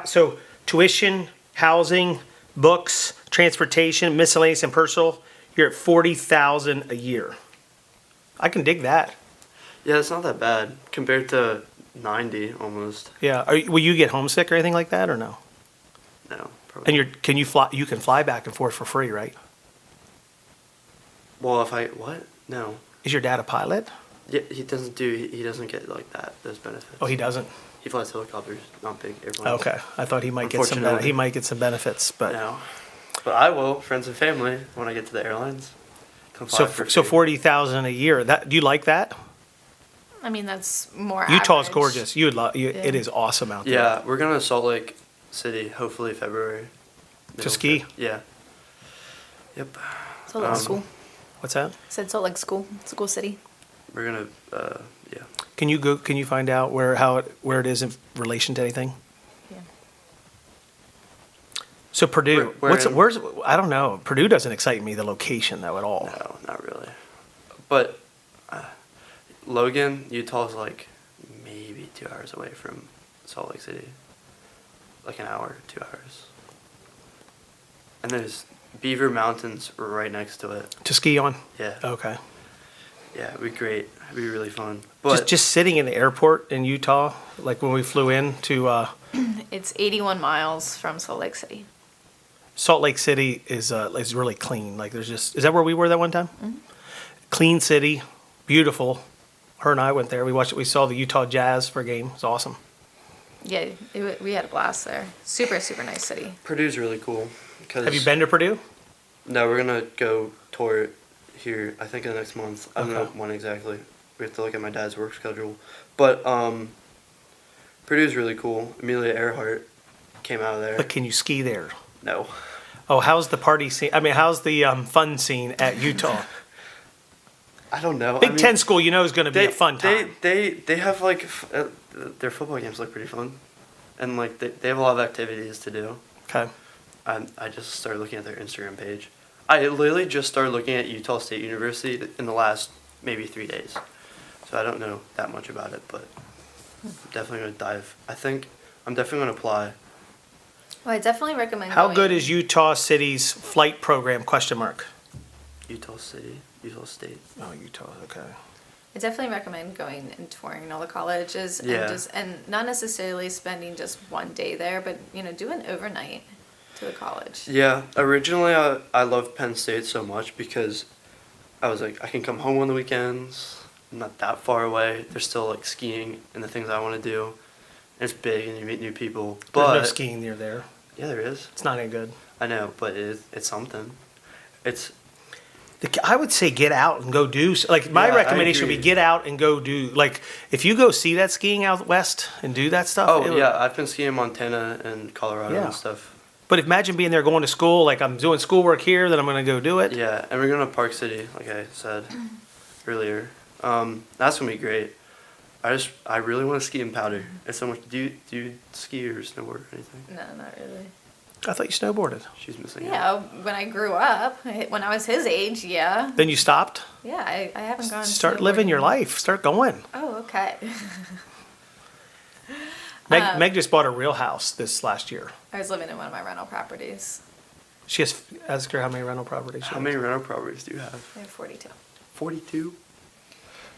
So tuition, housing, books, transportation, miscellaneous and personal, you're at $40,000 a year. I can dig that. Yeah, it's not that bad compared to 90 almost. Yeah. Will you get homesick or anything like that or no? No, probably. And can you fly? You can fly back and forth for free, right? Well, what? No. Is your dad a pilot? Yeah, he doesn't get like that, those benefits. Oh, he doesn't. He flies helicopters, not big airplanes. Okay, I thought he might get some. He might get some benefits, but no. But I will, friends and family, when I get to the airlines. So $40,000 a year. Do you like that? I mean, that's more. Utah's average. gorgeous. You would love. It is awesome out there. Yeah, we're going to Salt Lake City, hopefully February. To ski? Yeah. Yep. Salt Lake School. What's that? I said Salt Lake School city. We're gonna, yeah. Can you find out where it is in relation to anything? Yeah. So Purdue, where's I don't know. Purdue doesn't excite me, the location though at all. No, not really. But Logan, Utah's like maybe 2 hours away from Salt Lake City. Like an hour, 2 hours. And there's Beaver Mountains right next to it. To ski on? Yeah. Okay. Yeah, it'd be great. It'd be really fun. But just sitting in the airport in Utah, like when we flew in to It's 81 miles from Salt Lake City. Salt Lake City is really clean. Like is that where we were that one time? Mm-hmm. Clean city, beautiful. Her and I went there. We saw the Utah Jazz for a game. It was awesome. Yeah, we had a blast there. Super, super nice city. Purdue's really cool. Have you been to Purdue? No, we're gonna go tour it here. I think in the next month. I don't know when exactly. We have to look at my dad's work schedule. But Purdue's really cool. Amelia Earhart came out of there. But can you ski there? No. Oh, how's the party scene? I mean, how's the fun scene at Utah? I don't know. Big Ten school, is going to be a fun time. They have like their football games look pretty fun, and like they have a lot of activities to do. Okay. I just started looking at their Instagram page. I literally just started looking at Utah State University in the last maybe 3 days, so I don't know that much about it, but I'm definitely gonna dive. I think I'm definitely gonna apply. Well, I definitely recommend. How good is Utah City's flight program? ? Utah City, Utah State. Oh, Utah. Okay. I definitely recommend going and touring all the colleges and not necessarily spending just one day there, but do an overnight to the college. Yeah, originally I loved Penn State so much because I was like, I can come home on the weekends. I'm not that far away. There's still like skiing and the things I want to do. And it's big and you meet new people. But there's no skiing near there. Yeah, there is. It's not any good. I know, but it's something. I would say get out and go do. Like my recommendation would be get out and go do. Like if you go see that skiing out west and do that stuff. Oh yeah, I've been skiing in Montana and Colorado and stuff. But imagine being there going to school. Like I'm doing schoolwork here, then I'm going to go do it. Yeah, and we're going to Park City, like I said earlier. That's gonna be great. I really want to ski in Powder. It's so much. Do you ski or snowboard or anything? No, not really. I thought you snowboarded. She's missing Yeah, when I grew up, when I was his age, yeah. Then you stopped? Yeah, I haven't gone. Start living your life. Start going. Oh, okay. Meg just bought a real house this last year. I was living in one of my rental properties. She has. Ask her how many rental properties. How many rental properties do you have? I have 42. 42.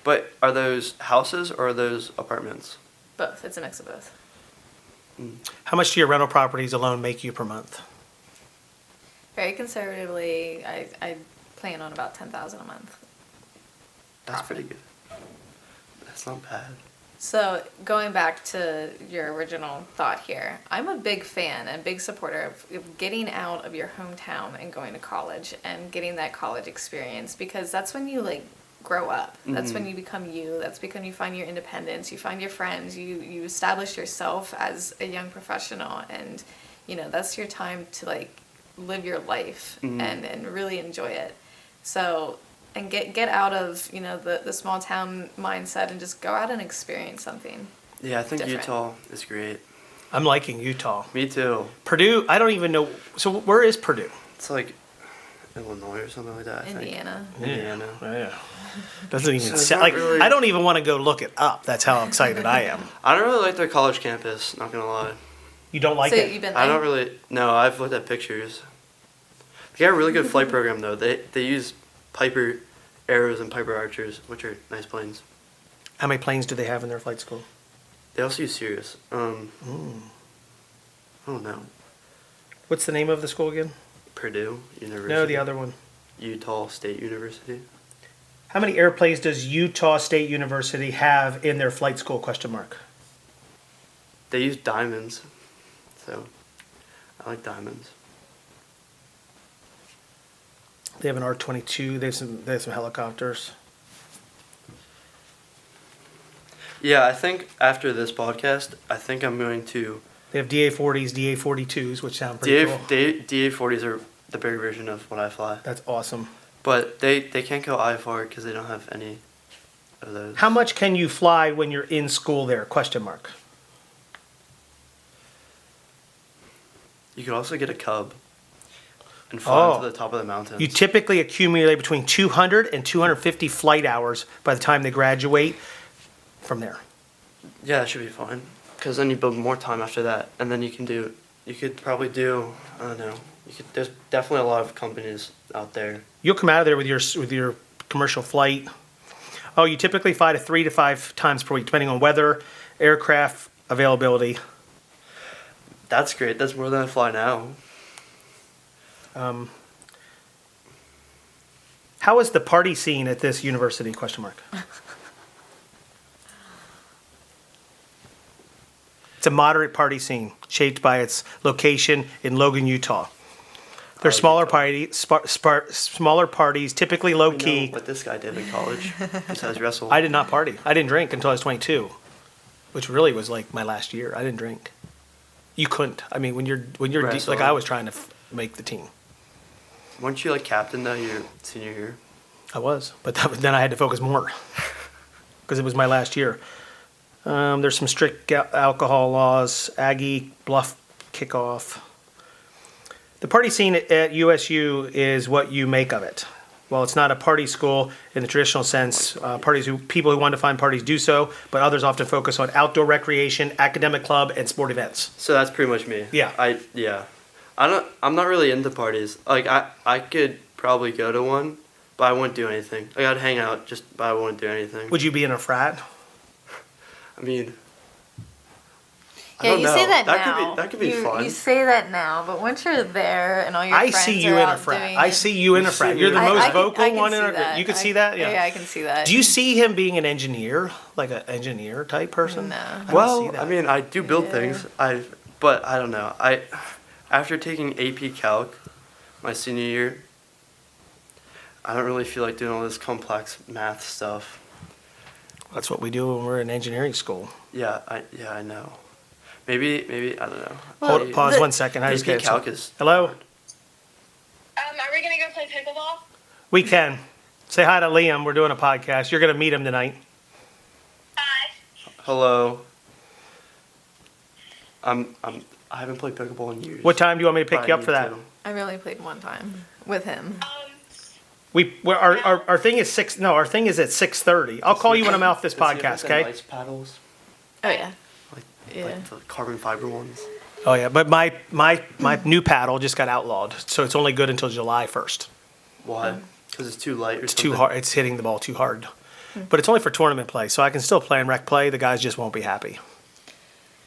But are those houses or are those apartments? Both. It's a mix of both. How much do your rental properties alone make you per month? Very conservatively, I plan on about $10,000 a month. That's pretty good. That's not bad. So going back to your original thought here, I'm a big fan and big supporter of getting out of your hometown and going to college and getting that college experience, because that's when you grow up. That's when you become you. That's when you find your independence. You find your friends. You establish yourself as a young professional, and that's your time to live your life and really enjoy it. So and get out of, the small town mindset and just go out and experience something. Yeah, I think different. Utah is great. I'm liking Utah. Me too. Purdue, I don't even know. So where is Purdue? It's like Illinois or something like that, I Indiana. think. Indiana. Yeah. Doesn't even So it's sound not like, really- I don't even want to go look it up. That's how excited I am. I don't really like their college campus, not gonna lie. You don't like So it? you've been there? I don't really. No, I've looked at pictures. They got a really good flight program though. They use Piper Arrows and Piper Archers, which are nice planes. How many planes do they have in their flight school? They also use Sirius. I don't know. What's the name of the school again? Purdue University. No, the other one. Utah State University. How many airplanes does Utah State University have in their flight school, question mark? They use diamonds, so I like diamonds. They have an R-22. They have some helicopters. Yeah, I think after this podcast, I think I'm going to. They have DA-40s, DA-42s, which sound pretty cool. DA-40s are the bigger version of what I fly. That's awesome. But they can't go IFR because they don't have any of those. How much can you fly when you're in school there, question mark? You could also get a Cub and fly Oh. to the top of the mountains. You typically accumulate between 200 and 250 flight hours by the time they graduate from there. Yeah, that should be fine. Because then you build more time after that, and then you could probably do, I don't know. There's definitely a lot of companies out there. You'll come out of there with your commercial flight. Oh, you typically fly to 3 to 5 times per week, depending on weather, aircraft availability. That's great. That's more than I fly now. How is the party scene at this university, question mark? It's a moderate party scene shaped by its location in Logan, Utah. They're smaller parties, typically low You key. know what this guy did in college besides wrestle. I did not party. I didn't drink until I was 22, which really was like my last year. I didn't drink. You couldn't. I mean, when you're Wrestle. like I was trying to make the team. Weren't you like captain though your senior year? I was, but then I had to focus more because it was my last year. There's some strict alcohol laws. Aggie bluff kickoff. The party scene at USU is what you make of it. While it's not a party school in the traditional sense, people who want to find parties do so, but others often focus on outdoor recreation, academic club, and sport events. So that's pretty much me. Yeah. I'm not really into parties. Like I could probably go to one, but I wouldn't do anything. Like I'd hang out, but I wouldn't do anything. Would you be in a frat? I mean, I Yeah, don't you know. say that, That could be you, fun. You say that now, but once you're there and all your I friends see you are in a out frat. doing I it- see you in a frat. You're the I- most I can- vocal one in our group. that. You can see that? Yeah. Yeah, I can see that. Do you see him being an engineer, like an engineer type person? No. I don't see Well, that. I mean, I do build Yeah. things. But I don't know. After taking AP Calc my senior year, I don't really feel like doing all this complex math stuff. That's what we do when we're in engineering school. Yeah, I know. Maybe I don't know. Well, Hold, pause the- 1 second. I just AP get Calc is Hello? Are we gonna go play pickleball? We can. Say hi to Liam. We're doing a podcast. You're going to meet him tonight. Hi. Hello. I haven't played pickleball in years. What time do you want me to pick Probably you up for need that? to. I've only played one time with him. Our thing is our thing is at 6:30. I'll call you when I'm off this Does he have, podcast, like, the okay? Nice paddles, Oh yeah. Yeah. like the carbon fiber ones. Oh yeah, but my new paddle just got outlawed, so it's only good until July 1st. Why? Because it's too light. Or It's too hard. It's hitting the ball too hard. But it's only for tournament play, so I can still play in rec play. The guys just won't be happy.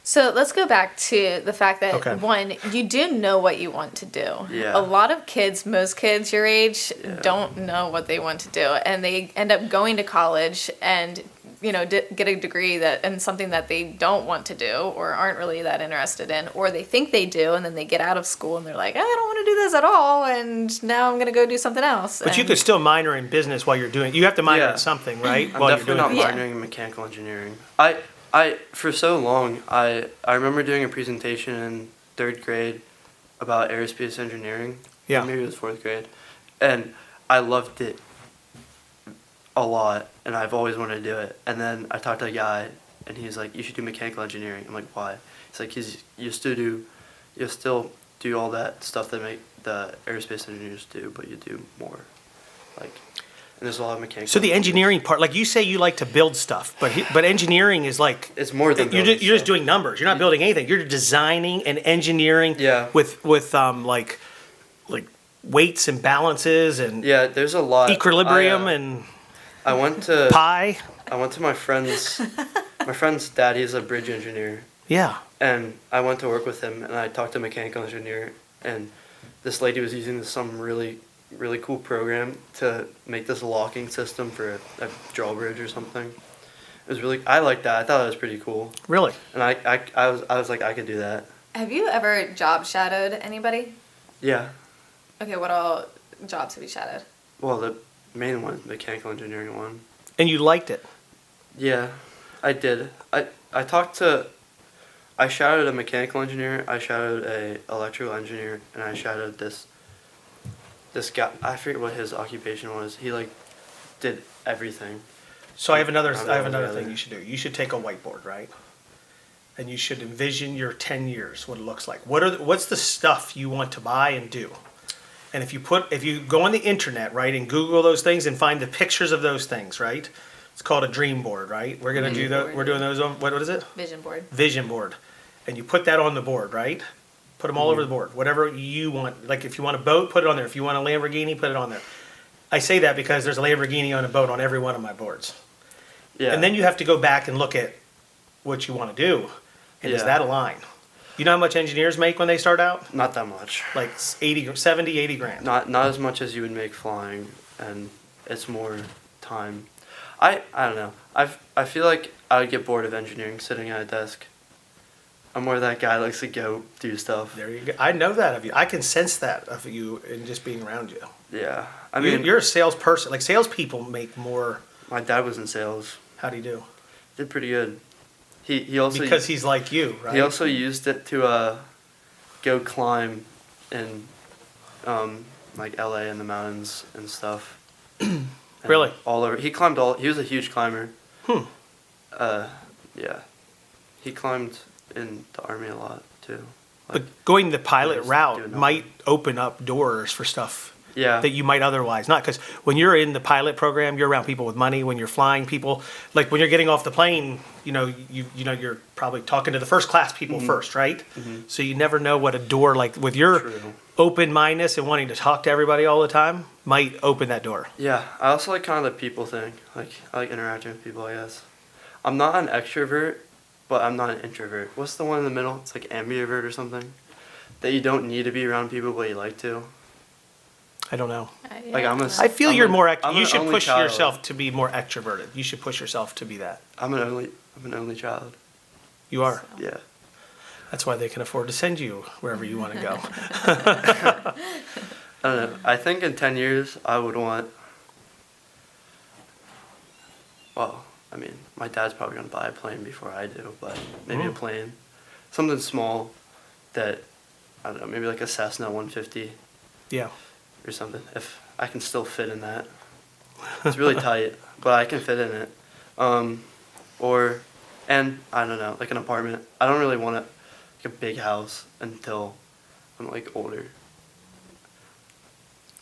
So let's go back to the fact that, Okay. one, you do know what you want to do. Yeah. A lot of kids, most kids your age, Yeah. don't know what they want to do. And they end up going to college and, get a degree and something that they don't want to do or aren't really that interested in. Or they think they do, and then they get out of school and they're like, I don't want to do this at all, and now I'm going to go do something else. But you And- could still minor in business while you're doing. You have to minor Yeah. in something, right? I'm while you're definitely doing not it. Yeah. minoring in mechanical engineering. I for so long I remember doing a presentation in 3rd grade about aerospace engineering. Yeah. Maybe it was 4th grade, and I loved it. a lot, and I've always wanted to do it. And then I talked to a guy, and he's like, "You should do mechanical engineering." I'm like, "Why?" He's like, you still do all that stuff that make the aerospace engineers do, but you do more, like." And there's a lot of mechanical. So the engineering part, like you say, you like to build stuff, but engineering is like it's more than you're just doing numbers. You're not building anything. You're designing and engineering. Yeah. With like weights and balances and yeah, there's a lot equilibrium and I went to pi. I went to my friend's dad. He's a bridge engineer. Yeah. And I went to work with him, and I talked to a mechanical engineer, and this lady was using some really cool program to make this locking system for a drawbridge or something. It was really, I liked that. I thought it was pretty cool. Really? And I was like, I could do that. Have you ever job shadowed anybody? Yeah. Okay, what all jobs have you shadowed? Well, the main one, mechanical engineering one. And you liked it? Yeah, I did. I shadowed a mechanical engineer, I shadowed a electrical engineer, and I shadowed this guy. I forget what his occupation was. He like did everything. So I have another together. thing you should do. You should take a whiteboard, right? And you should envision your 10 years, what it looks like. What's the stuff you want to buy and do? And if you go on the internet, right, and Google those things and find the pictures of those things, right? It's called a dream board, right? We're gonna do that. We're doing those on what is it? Vision board. Vision board. And you put that on the board, right? Put them all over the board. Whatever you want. Like if you want a boat, put it on there. If you want a Lamborghini, put it on there. I say that because there's a Lamborghini on a boat on every one of my boards. Yeah. And then you have to go back and look at what you want to do. And does Yeah. that align? You know how much engineers make when they start out? Not that much. Like 80 grand. Not as much as you would make flying, and it's more time. I don't know. I feel like I would get bored of engineering sitting at a desk. I'm more that guy who likes to go do stuff. There you go. I know that of you. I can sense that of you in just being around you. Yeah. I mean, You're a salesperson. Like salespeople make more. my dad was in sales. How do you do? Did pretty good. He also Because he's like you, right? He also used it to go climb in like LA in the mountains and stuff. And Really? all over. He was a huge climber. Yeah. He climbed in the Army a lot too. Like, But going the pilot just route doing might open up doors for stuff yeah. that you might otherwise not. Because when you're in the pilot program, you're around people with money. When you're flying people, like when you're getting off the plane, you're probably talking to the first class people first, right? So you never know what a door, like with your True. open-mindedness and wanting to talk to everybody all the time, might open that door. Yeah. I also like kind of the people thing. Like I like interacting with people, I guess. I'm not an extrovert, but I'm not an introvert. What's the one in the middle? It's like ambivert or something. That you don't need to be around people, but you like to. I don't know. Like I feel you're more. I'm You an should only push child. yourself to be more extroverted. You should push yourself to be that. I'm an only child. You are. Yeah. That's why they can afford to send you wherever you want to go. I don't know. I think in 10 years I would want. Well, I mean, my dad's probably gonna buy a plane before I do, but maybe a plane, something small, that I don't know, maybe like a Cessna 150 Yeah. or something. If I can still fit in that, it's really tight, but I can fit in it. And I don't know, like an apartment. I don't really want like a big house until I'm like older.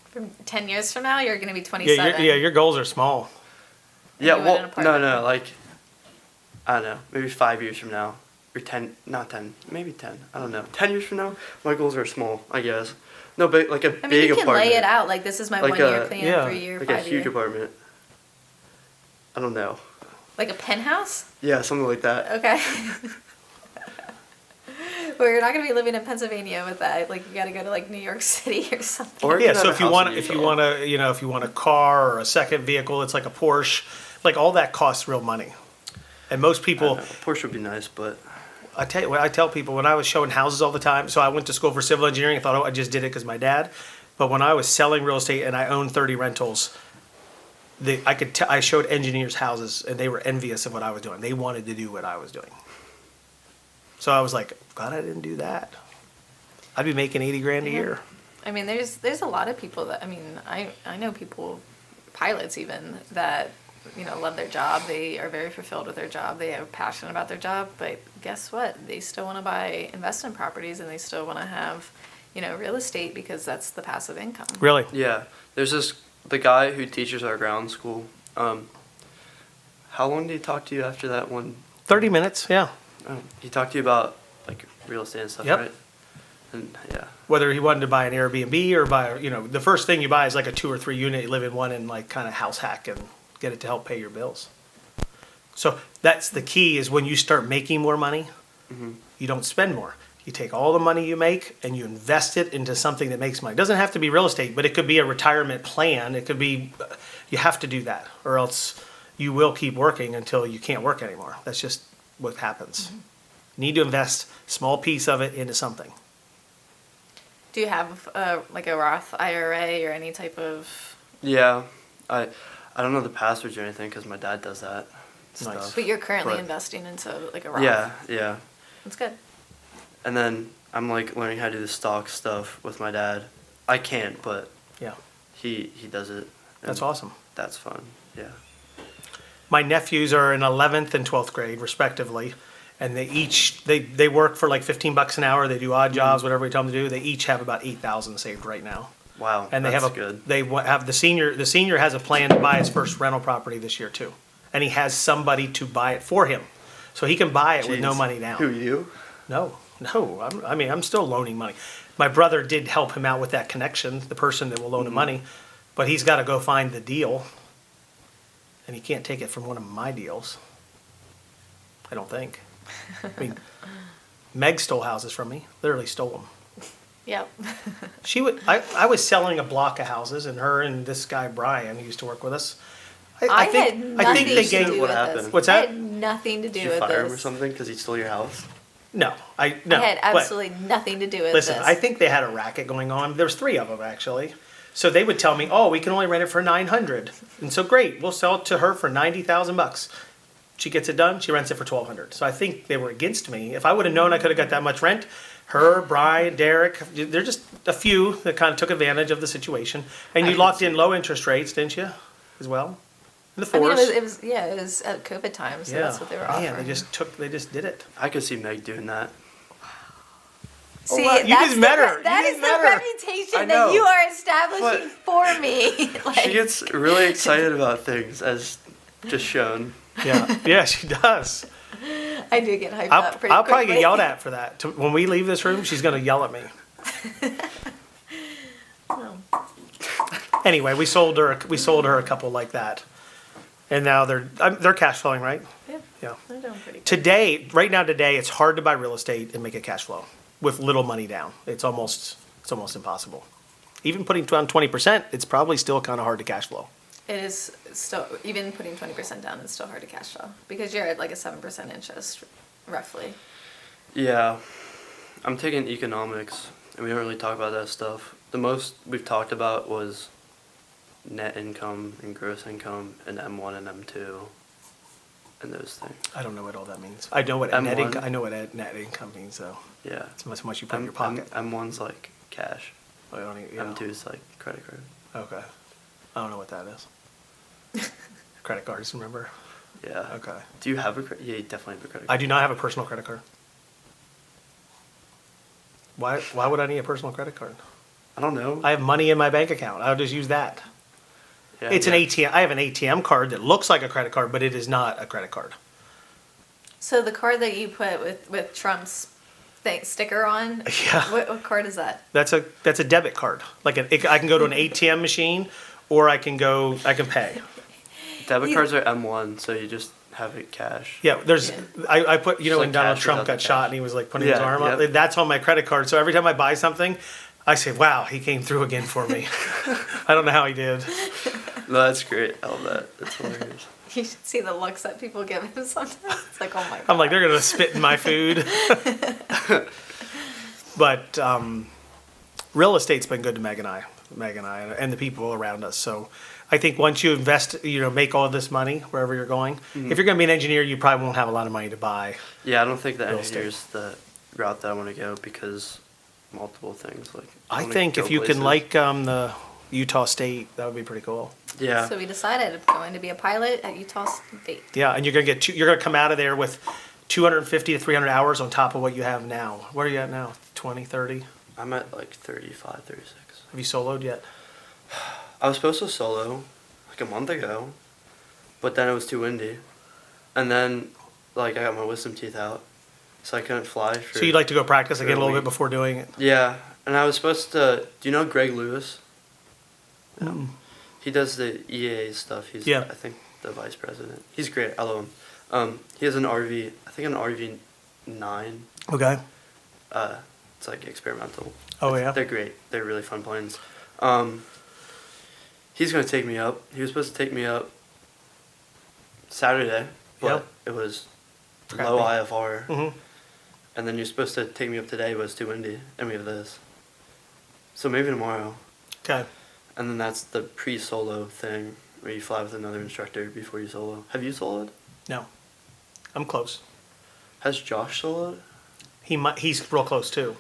From 10 years from now, you're going to be Yeah, 27. your goals are small. Yeah, you want an well, apartment. no, like, I don't know, maybe 5 years from now, or 10, not 10, maybe 10, I don't know. 10 years from now, my goals are small, I guess. No, but like a I mean, big you can apartment. lay it out. Like, this is my Like 1 year a- plan, yeah, 3 year, Like a 5 huge year. apartment. I don't know. Like a penthouse? Yeah, something like that. Okay. Well, you're not going to be living in Pennsylvania with that. Like, you got to go to like New York City or something. Or Yeah, can so have if a you house want, in if you Utah. want to, if you want a car or a second vehicle, it's like a Porsche, like all that costs real money. And most I people, don't know, Porsche would be nice, but I tell people when I was showing houses all the time. So I went to school for civil engineering. I thought, I just did it because my dad. But when I was selling real estate and I owned 30 rentals, I showed engineers houses and they were envious of what I was doing. They wanted to do what I was doing. So I was like, glad I didn't do that. I'd be making 80 grand a year. I mean, there's a lot of people that, I mean, I know people pilots even that, love their job. They are very fulfilled with their job. They are passionate about their job. But guess what? They still want to buy investment properties, and they still want to have, real estate because that's the passive income. Really? Yeah. There's the guy who teaches our ground school. How long did he talk to you after that one? 30 minutes, yeah. He talked to you about like real estate and stuff, Yep. right? And yeah. Whether he wanted to buy an Airbnb or buy, the first thing you buy is like a 2 or 3 unit, you live in one and like kind of house hack and get it to help pay your bills. So that's the key is when you start making more money, you don't spend more. You take all the money you make and you invest it into something that makes money. It doesn't have to be real estate, but it could be a retirement plan. It could be, you have to do that or else you will keep working until you can't work anymore. That's just what happens. Need to invest a small piece of it into something. Do you have like a Roth IRA or any type of? Yeah. I don't know the passwords or anything because my dad does that stuff. But you're currently investing into like a Roth. Yeah. That's good. And then I'm like learning how to do the stock stuff with my dad. I can't, but Yeah. he does it. That's awesome. That's fun. Yeah. My nephews are in 11th and 12th grade, respectively, and they work for like $15 an hour. They do odd jobs, whatever we tell them to do. They each have about $8,000 saved right now. Wow. And that's good. They have the senior. The senior has a plan to buy his first rental property this year too, and he has somebody to buy it for him, so he can buy it with no Jeez. money down. Who, you? No. I'm still loaning money. My brother did help him out with that connection, the person that will loan him money, but he's got to go find the deal. And he can't take it from one of my deals. I don't think. I mean, Meg stole houses from me. Literally stole them. Yep. I was selling a block of houses, and her and this guy Brian, who used to work with us. I had nothing to do what with happened. this. What's I that? had nothing to do Did you with fire him or this. something because he stole your house? No. I had but absolutely nothing to do with listen, this. I think they had a racket going on. There's 3 of them actually. So they would tell me, "Oh, we can only rent it for $900," and so great, we'll sell it to her for $90,000. She gets it done. She rents it for $1,200. So I think they were against me. If I would have known I could have got that much rent, her, Brian, Derek, they're just a few that kind of took advantage of the situation. And you locked in low interest rates, didn't you, as well? In the I mean, fours. it was at COVID time, so that's what they were offering. Man, they just did it. I could see Meg doing that. See, wow, you that's just met her. That You is just the met her. reputation I know, that you are establishing but for me. She gets really excited about things, as just shown. Yeah, she does. I do get hyped up pretty I'll probably quickly. get yelled at for that. When we leave this room, she's going to yell at me. Anyway, we sold her a couple like that, and now they're cash flowing, right? Yeah. They're doing pretty good. Today, it's hard to buy real estate and make it cash flow with little money down. It's almost impossible. Even putting down 20%, it's probably still kind of hard to cash flow. It is still, even putting 20% down, it's still hard to cash flow because you're at like a 7% interest, roughly. Yeah. I'm taking economics, and we don't really talk about that stuff. The most we've talked about was net income and gross income and M1 and M2 and those things. I don't know what all that means. I know what M1. net income means, though. Yeah. It's how much you put in your pocket. M1's like cash. I don't even, M2's like credit card. Okay. I don't know what that is. Credit cards, remember? Yeah. Okay. Do you have yeah, you definitely have a credit I card. do not have a personal credit card. Why would I need a personal credit card? I don't know. I have money in my bank account. I'll just use that. Yeah, It's an ATM. I have an ATM card that looks like a credit card, but it is not a credit card. So the card that you put with Trump's sticker on, Yeah. what card is that? That's a debit card. I can go to an ATM machine, or I can pay. Debit cards are M1, so you just have it cash. Yeah, I put, Just when like Donald cash Trump without got the shot cash. and he was like putting his Yeah, arm up, yep. that's on my credit card. So every time I buy something, I say, wow, he came through again for me. I don't know how he did. No, that's great. I love that. That's hilarious. You should see the looks that people give him sometimes. It's like, oh my God. I'm like, they're going to spit in my food. But real estate's been good to Meg and I, and the people around us. So I think once you invest, make all this money wherever you're going. If you're going to be an engineer, you probably won't have a lot of money to buy. Yeah, I don't think the Real estate. engineer's the route that I want to go because multiple things. Like I wanna think go if you places. can like the Utah State. That would be pretty cool. Yeah. So we decided going to be a pilot at Utah State. Yeah, and you're gonna come out of there with 250 to 300 hours on top of what you have now. What are you at now? 20, 30? I'm at like 35, 36. Have you soloed yet? I was supposed to solo like a month ago, but then it was too windy. And then, like, I got my wisdom teeth out, so I couldn't fly. So you'd like to go practice again a little week. bit before doing it? Yeah, and I was supposed to. Do you know Greg Lewis? Mm. He does the EAA stuff. He's, Yeah. I think, the vice president. He's great. I love him. He has an RV. I think an RV9. Okay. It's like experimental. Oh, yeah? They're great. They're really fun planes. He's gonna take me up. He was supposed to take me up Saturday, but Yep. it was Crappy. low IFR. Mm-hmm. And then you're supposed to take me up today, but it's too windy, and we have this. So maybe tomorrow. Okay. And then that's the pre-solo thing, where you fly with another instructor before you solo. Have you soloed? No. I'm close. Has Josh soloed? He's real close too.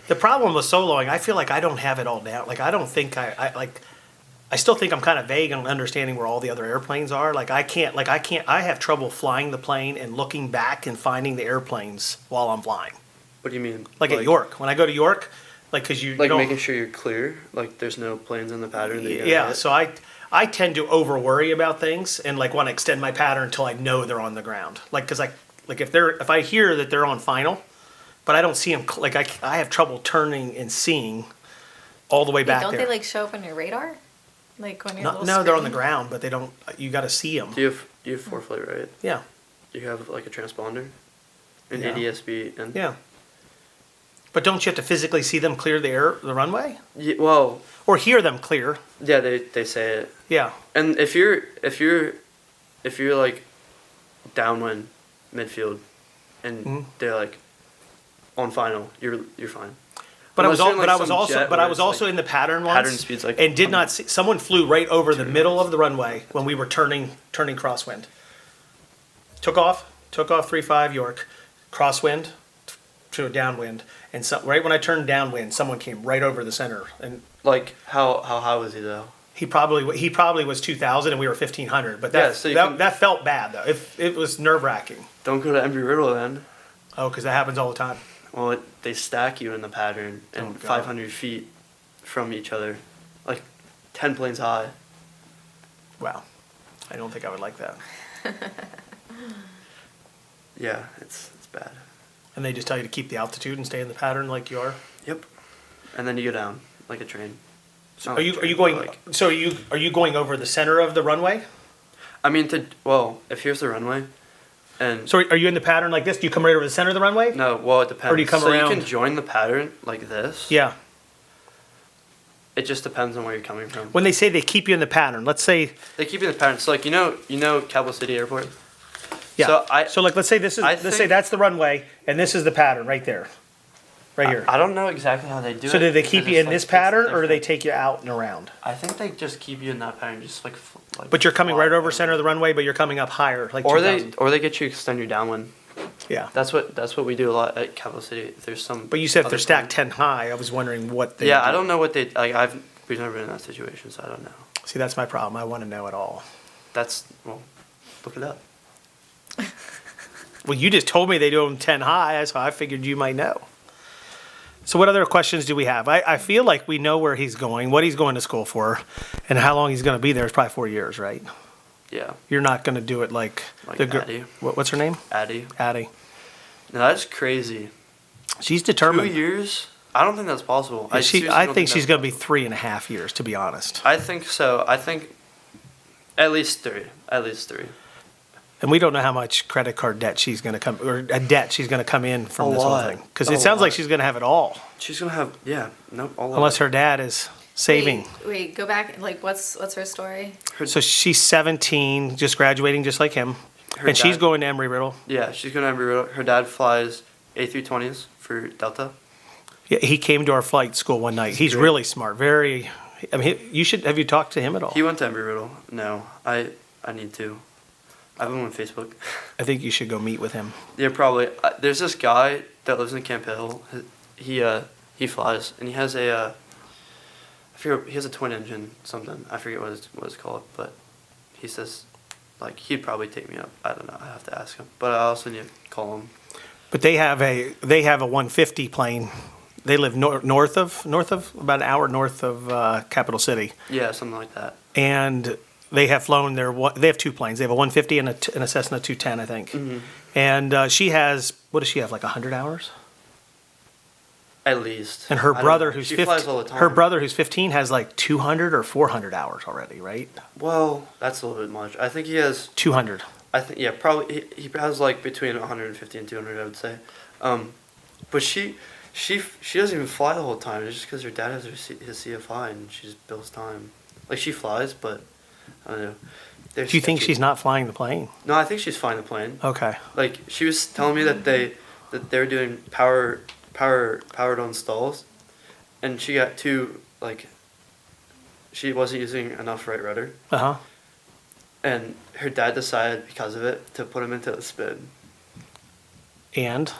The problem with soloing, I feel like I don't have it all down. Like I don't think I still think I'm kind of vague on understanding where all the other airplanes are. I have trouble flying the plane and looking back and finding the airplanes while I'm flying. What do you mean? Like at York. When I go to York, like because you Like don't, making sure you're clear, like there's no planes in the pattern that you're gonna yeah. hit? So I tend to over worry about things and like want to extend my pattern until I know they're on the ground. Like because if I hear that they're on final, but I don't see them. Like I have trouble turning and seeing all the way back Don't there. they like show up on your radar? Like when you're No, they're on the ground, but they don't. You got to see them. Do you have four-flight, right? Yeah, Do you have like a transponder? An Yeah. ADSB? And yeah. But don't you have to physically see them clear the runway, Yeah, well, or hear them clear? yeah, they say it. Yeah. And if you're like downwind midfield, and Mhm. they're like on final, you're fine. But Unless you're in, like, I was some also jet but where I was it's, also like, in the pattern once. pattern speed's, like, and did not see. Someone flew right over the middle off. of the runway when we were turning crosswind. Took off 3-5 York, crosswind to a downwind, and right when I turned downwind, someone came right over the center, and Like how high was he though? he probably was 2,000 and we were 1,500. But Yeah, so you can- that felt bad though. It was nerve wracking. Don't go to Embry-Riddle then. Oh, because that happens all the time. Well, they stack you in the pattern Oh, and God. 500 feet from each other, like 10 planes high. Wow, I don't think I would like that. Yeah, it's bad. And they just tell you to keep the altitude and stay in the pattern like you are. Yep. And then you go down like a train. So Not are you like a are you train, going? but, like- So are you going over the center of the runway? I mean, if here's the runway, and So are you in the pattern like this? Do you come right over the center of the runway? no, well it depends. Or do you come so around? you can join the pattern like this. Yeah. It just depends on where you're coming from. When they say they keep you in the pattern, let's say They keep you in the pattern. So like you know Cabo City Airport. yeah. So let's say this is let's say that's the runway and this is the pattern right there, right here. I don't know exactly how they do it. So do they keep because you it's, in this it's pattern or do they different. take you out and around? I think they just keep you in that pattern, just like. But you're coming fly right over center of the runway, but you're coming up higher, like Or 2,000. they get you to extend your downwind. Yeah. That's what we do a lot at Cabo City. If there's some. But you said if other they're stacked plane- 10 high, I was wondering what they Yeah, do. I don't know what they like. We've never been in that situation, so I don't know. See, that's my problem. I want to know it all. Look it up. Well, you just told me they do them 10 high, so I figured you might know. So what other questions do we have? I feel like we know where he's going, what he's going to school for, and how long he's going to be there. It's probably 4 years, right? Yeah, You're not going to do it like Like the girl. Addie. What's her name? Addie. Addie. No, that's crazy. She's 2 determined. years? I don't think that's possible. I seriously don't think she's that's going to be 3.5 years, to be honest. I think so. I think at least 3. At least 3. And we don't know how much credit card debt she's going to come, or a debt she's going to come in from A this whole lot. thing. Because A it sounds like lot. she's going to have it all, She's gonna have all of unless it. her dad is saving. Wait, go back. Like, what's her story? So she's 17, just graduating, just like him, Her and she's dad- going to Embry-Riddle. Yeah, she's gonna have her dad flies A320s for Delta. Yeah, he came to our flight school one night. He's great. really smart. Very. I mean, you should. Have you talked to him at all? He went to Embry-Riddle. No, I need to. I have him on Facebook. I think you should go meet with him. Yeah, probably. There's this guy that lives in Camp Hill. He flies, and he has a. I I forget, he has a twin engine something. I forget what it's called, but he says like he'd probably take me up. I don't know. I have to ask him. But I also need to call him. But they have a 150 plane. They live north of about an hour north of Capital City, Yeah, something like that. and they have flown they have two planes. They have a 150 and a Cessna 210, I think. Mm-hmm. And she has, what does she have, like 100 hours? At least. And her I don't brother, know. who's She 15, flies all the time. her brother, who's 15, has like 200 or 400 hours already, right? Well, that's a little bit much. I think he has. 200. I think yeah, probably he has like between 150 and 200, I would say. But she doesn't even fly the whole time. It's just because her dad has his CFI and she just bills time. Like she flies, but I don't know. Do you think she's not flying the plane? No, I think she's flying the plane. Okay. Like she was telling me that they're doing powered on stalls, and she got two like. She wasn't using enough right rudder. Uh-huh. And her dad decided because of it to put him into a spin. And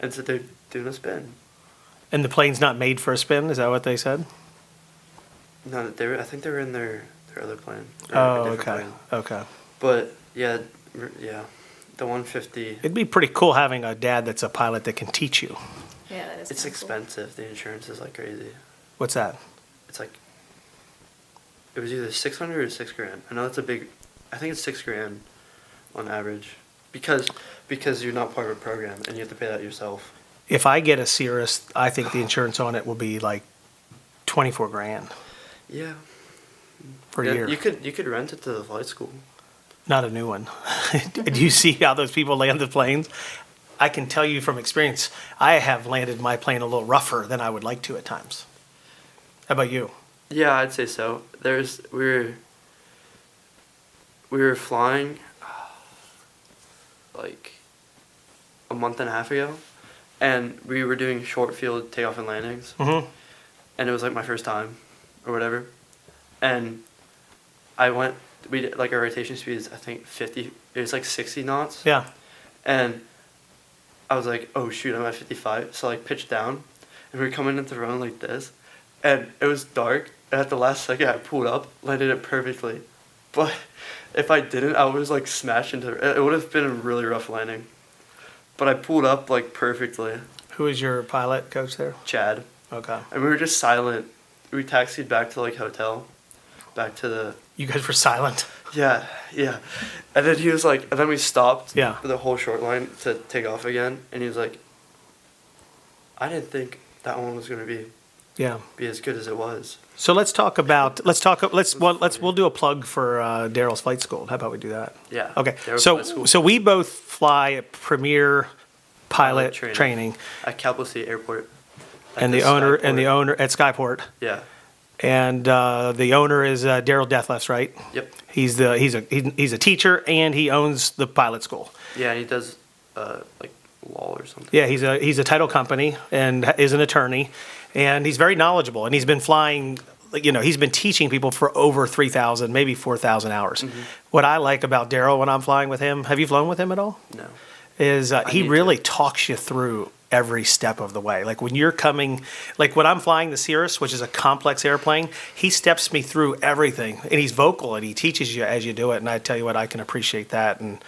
So they're doing a spin. the plane's not made for a spin? Is that what they said? No, I think they were in their other plane. Or Oh, a different okay. plane. Okay. But yeah, the 150. It'd be pretty cool having a dad that's a pilot that can teach you. Yeah, that is It's kinda cool. expensive. The insurance is like crazy. What's that? It's like it was either 600 or $6,000. I know that's a big. I think it's $6,000 on average because you're not part of a program and you have to pay that yourself. If I get a Cirrus, I think the insurance on it will be like 24 grand Yeah. per Yeah, year. You could rent it to the flight school. Not a new one. Do you see how those people land the planes? I can tell you from experience, I have landed my plane a little rougher than I would like to at times. How about you? Yeah, I'd say so. We were flying like a month and a half ago, and we were doing short field takeoff and landings, Mm-hmm. and it was like my first time, or whatever, and we did like our rotation speed is I think 50. It was like 60 knots. Yeah. And I was like, oh shoot, I'm at 55. So like pitched down, and we were coming into the run like this, and it was dark. And at the last second, I pulled up, landed it perfectly. But if I didn't, I was like smashed into it. Would have been a really rough landing. But I pulled up like perfectly. Who is your pilot coach there? Chad. Okay. And we were just silent. We taxied back to like hotel, back to the. You guys were silent. Yeah. And then he was like, and then we stopped Yeah. the whole short line to take off again. And he was like, I didn't think that one was going to Yeah. be as good as it was. So we'll do a plug for Daryl's flight school. How about we do that? Yeah. Okay. Daryl's Flight School. So we both fly at Premier Pilot Training, at Capital City Airport. At and the the owner Skyport. at Skyport, Yeah. and the owner is Daryl Deathless, right? Yep. He's a teacher and he owns the pilot school. Yeah, and he does like law or something. Yeah, he's a title company and is an attorney, and he's very knowledgeable. And he's been flying, he's been teaching people for over 3,000, maybe 4,000 hours. Mm-hmm. What I like about Daryl when I'm flying with him, have you flown with him at all? No. Is he need really to. talks you through every step of the way. Like when you're coming, like when I'm flying the Cirrus, which is a complex airplane, he steps me through everything, and he's vocal and he teaches you as you do it. And I tell you what, I can appreciate that. And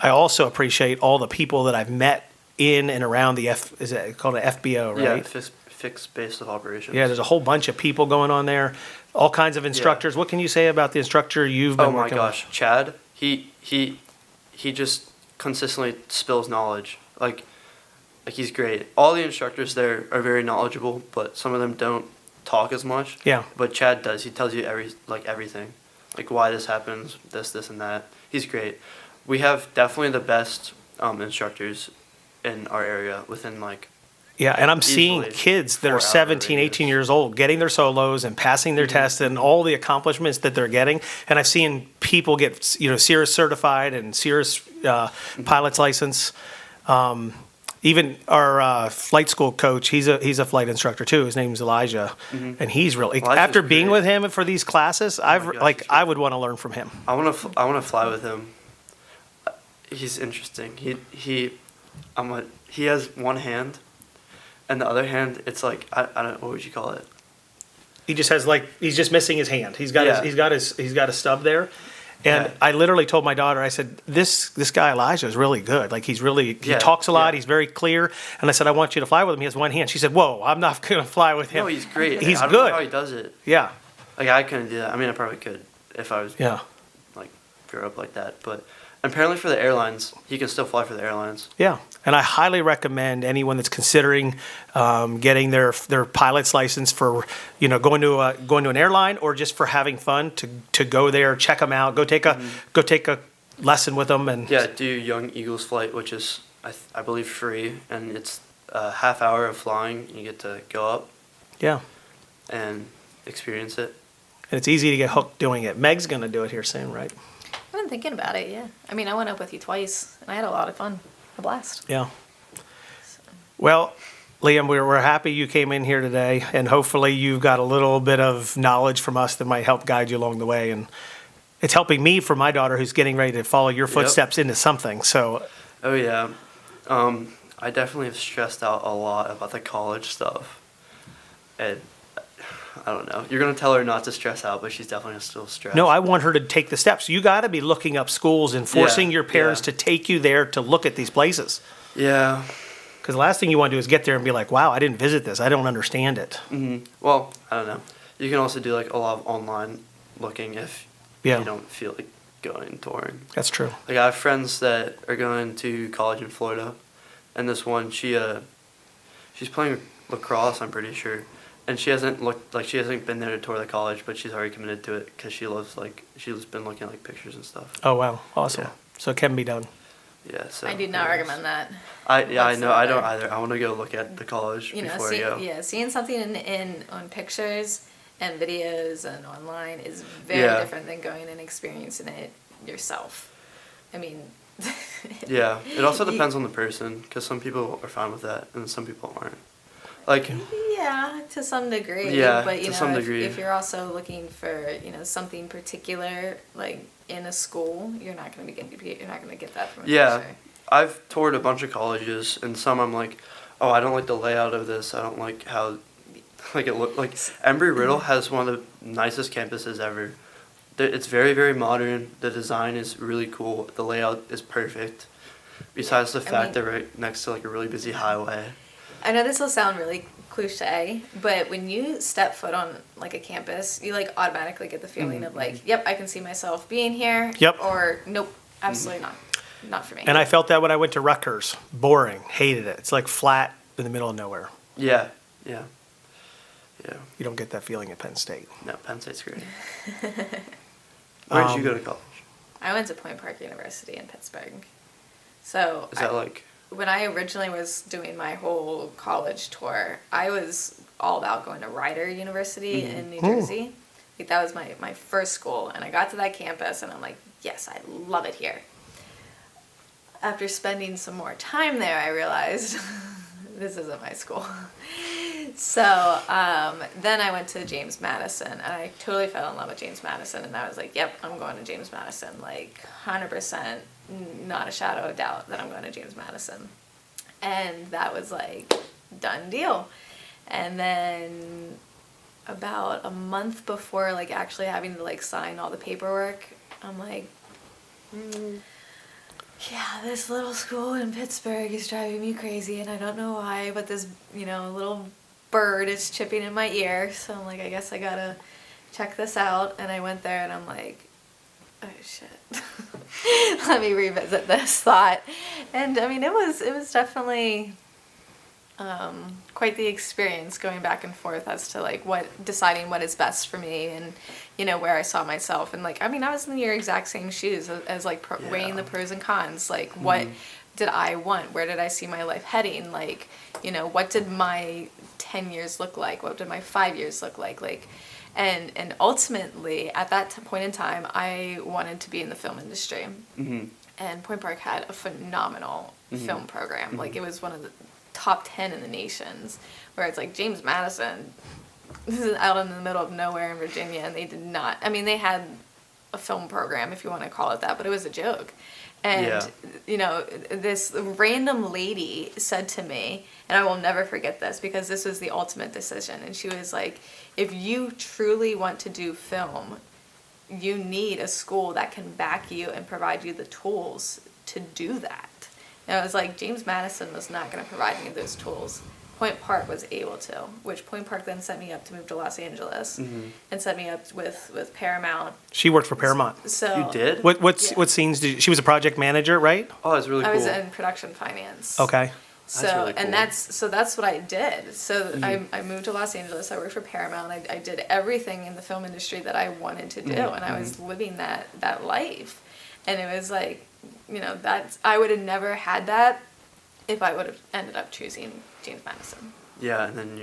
I also appreciate all the people that I've met in and around is it called an FBO, right? Yeah, fixed base of operations. Yeah, there's a whole bunch of people going on there, all kinds of instructors. What can you say about the instructor you've been Oh my working gosh, Chad, he just consistently spills knowledge. Like he's great. All the instructors there are very knowledgeable, but some of them don't talk as much. Yeah. But Chad does. He tells you everything, like why this happens, this, and that. He's great. We have definitely the best instructors in our area within like. Yeah, and I'm seeing Easily kids that 4 are hour 17, 18 radius. years old getting their solos and passing their tests and all the accomplishments that they're getting. And I've seen people get, Cirrus certified and Cirrus pilot's license. Even our flight school coach, he's a flight instructor too. His name's Elijah, and he's really Elijah's after being great. with him for these classes, gosh, he's great. I would want to learn from him. I want to fly with him. He's interesting. He has one hand, and the other hand, it's like I don't know, what would you call it? He just has he's just missing his hand. He's got he's got a stub there. And Yeah. I literally told my daughter, I said, this guy Elijah is really good. Like he talks a lot. He's very clear. And I said, I want you to fly with him. He has one hand. She said, whoa, I'm not going to fly with him. No, he's great. He's I don't good. know how he does it. Yeah. Like I couldn't do that. I mean, I probably could if I was like grew up like that. But apparently for the airlines, he can still fly for the airlines. Yeah. And I highly recommend anyone that's considering getting their pilot's license for, going to an airline or just for having fun to go there, check them out, go take a lesson with them. And Yeah, do Young Eagles flight, which is, I believe, free. And it's a half hour of flying. You get to go up yeah. and experience it. And it's easy to get hooked doing it. Meg's going to do it here soon, right? I've been thinking about it, yeah. I mean, I went up with you twice, and I had a lot of fun. A blast. Yeah. Well, Liam, we're happy you came in here today, and hopefully you got a little bit of knowledge from us that might help guide you along the way. And it's helping me for my daughter who's getting ready to follow your footsteps into something. So. Oh, yeah. I definitely have stressed out a lot about the college stuff. And I don't know. You're going to tell her not to stress out, but she's definitely still stressed. No, I want her to take the steps. You got to be looking up schools and forcing your parents to take you there to look at these places. Yeah. Because the last thing you want to do is get there and be like, wow, I didn't visit this. I don't understand it. Mm-hmm. Well, I don't know. You can also do like a lot of online looking if you don't feel like going touring. That's true. Like I have friends that are going to college in Florida, and this one she's playing lacrosse, I'm pretty sure, and she hasn't been there to tour the college, but she's already committed to it because she's been looking at like pictures and stuff. Oh wow, awesome. Yeah. So it can be done. Yeah, so I do not recommend that. I know. I don't either. I want to go look at the college before I go. Yeah, seeing something on pictures and videos and online is very different than going and experiencing it yourself. I mean. Yeah, it also depends on the person because some people are fine with that and some people aren't. Like. Yeah, to some degree. Yeah, but to some degree. If you're also looking for something particular like in a school, you're not going to get that from a picture. I've toured a bunch of colleges and some I'm like, oh, I don't like the layout of this. I don't like how it look like. Embry-Riddle has one of the nicest campuses ever. It's very, very modern. The design is really cool. The layout is perfect. Besides the fact they're right next to like a really busy highway. I know this will sound really cliche, but when you step foot on like a campus, you like automatically get the feeling of like, yep, I can see myself being here. Yep. Or nope, absolutely not. Not for me. And I felt that when I went to Rutgers. Boring. Hated it. It's like flat in the middle of nowhere. Yeah. You don't get that feeling at Penn State. No, Penn State's great. Where did you go to college? I went to Point Park University in Pittsburgh. So Is that like... When I originally was doing my whole college tour, I was all about going to Rider University in New Jersey. Like, that was my first school. And I got to that campus and I'm like, yes, I love it here. After spending some more time there, I realized this isn't my school. So then I went to James Madison, and I totally fell in love with James Madison, and I was like, yep, I'm going to James Madison, like 100%, not a shadow of doubt that I'm going to James Madison. And that was like, done deal. And then about a month before like actually having to like sign all the paperwork, I'm like, yeah, this little school in Pittsburgh is driving me crazy, and I don't know why, but this, little bird is chipping in my ear, so I'm like, I guess I gotta check this out, and I went there, and I'm like, oh, shit. Let me revisit this thought. And, I mean, it was definitely quite the experience going back and forth as to, like, deciding what is best for me and, where I saw myself. And, like, I mean, I was in your exact same shoes as like, weighing the pros and cons. Like, what did I want? Where did I see my life heading? Like, what did my 10 years look like? What did my 5 years look like? Like, and ultimately, at that point in time, I wanted to be in the film industry. Mm-hmm. And Point Park had a phenomenal film program. Mm-hmm. Like, it was one of the top 10 in the nations, where it's like James Madison, this is out in the middle of nowhere in Virginia, and they did not, I mean, they had a film program, if you want to call it that, but it was a joke. And, Yeah. you know, this random lady said to me, and I will never forget this because this was the ultimate decision. And she was like, if you truly want to do film, you need a school that can back you and provide you the tools to do that. And I was like, James Madison was not going to provide me those tools. Point Park was able to, which Point Park then set me up to move to Los Angeles and set me up with Paramount. She worked for Paramount. So You did? What scenes did she was a project manager, right? Oh, it's really I cool. was in production finance. Okay. So really cool. and that's what I did. So I moved to Los Angeles. I worked for Paramount. I did everything in the film industry that I wanted to do, and I was living that life. And it was like, you know, I would have never had that if I would have ended up choosing James Madison. Yeah, and then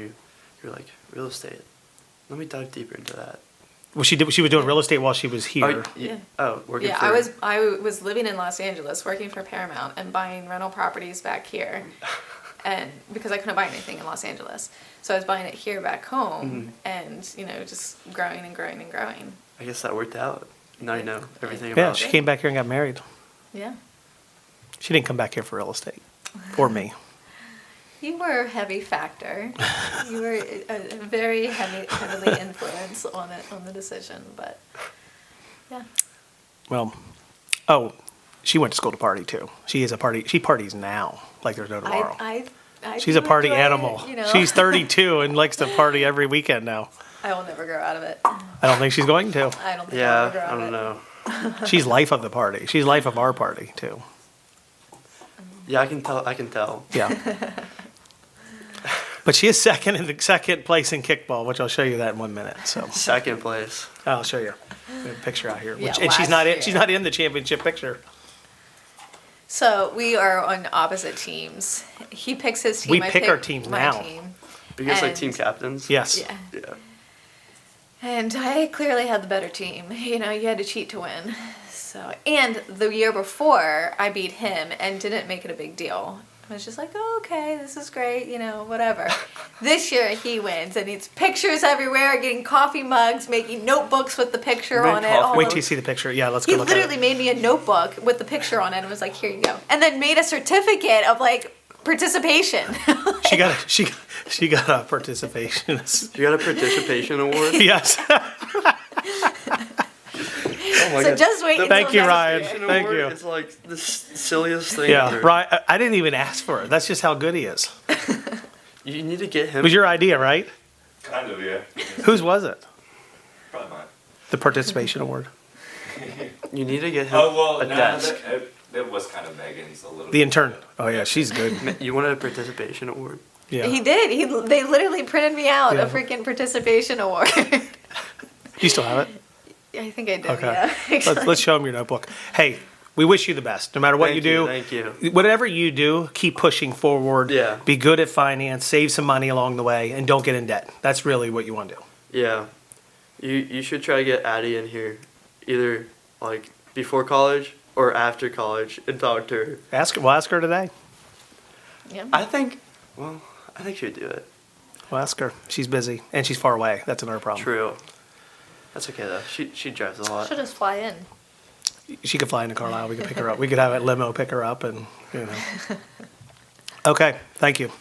you're like, real estate. Let me dive deeper into that. Well, she was doing real estate while she was here. Working Yeah, for... I was living in Los Angeles, working for Paramount, and buying rental properties back here, and because I couldn't buy anything in Los Angeles, so I was buying it here back home, and you know, just growing and growing and growing. I guess that worked out. Now you know everything Yeah, about she it. came back here and got married. Yeah, She didn't come back here for real estate. Or me. you were a heavy factor. You were a very heavily influenced on the decision, but yeah. Well, she went to school to party too. She parties now like there's no tomorrow. I She's a do party enjoy it, animal. you know. She's 32 and likes to party every weekend now. I will never grow out of it. I don't think she's going to. I don't think I'll ever grow Yeah, out I of don't it. know. She's life of the party. She's life of our party too. Yeah, I can tell. Yeah. But she is second place in kickball, which I'll show you that in 1 minute. So Second place. I'll show you. We have a picture out here. Yeah, And she's last not year. in the championship picture. So we are on opposite teams. He picks his team. We I pick our team my now. Team. Because like And- team captains. Yes. Yeah. Yeah. And I clearly had the better team. You know, you had to cheat to win. So, and the year before, I beat him and didn't make it a big deal. I was just like, oh, okay, this is great, you know, whatever. This year he wins, and it's pictures everywhere, getting coffee mugs, making notebooks with the picture Made on it. coffee- Wait till you see the picture. Yeah, let's go He look at literally it. made me a notebook with the picture on it and was like, here you go. And then made a certificate of like participation. She got a participation. You got a participation award? Yes. Oh my So God. just wait The until Thank you, next Ryan. year. participation Thank award you. is like the silliest thing Yeah, ever. Ryan. I didn't even ask for it. That's just how good he is. You need to get him. It was your idea, right? Kind of, yeah. Whose was it? Probably mine. The participation award. You need to get him Oh, well, a no, desk. it was kind of Megan's a little The bit. intern. Oh yeah, she's good. You wanted a participation award? Yeah. He did. They literally printed me out Yeah. a freaking participation award. You still have it? I think I did. Okay. Yeah. Let's show him your notebook. Hey, we wish you the best. No matter what you do. Thank you. Whatever you do, keep pushing forward. Yeah. Be good at finance, save some money along the way, and don't get in debt. That's really what you want to do. Yeah. You should try to get Addie in here, either like before college or after college, and talk to her. We'll ask her today. Yeah. I think she'd do it. We'll ask her. She's busy and she's far away. That's another problem. True. That's okay though. She drives a lot. Should just fly in. She could fly into Carlisle. We could pick her up. We could have a limo pick her up, and you know. Okay. Thank you.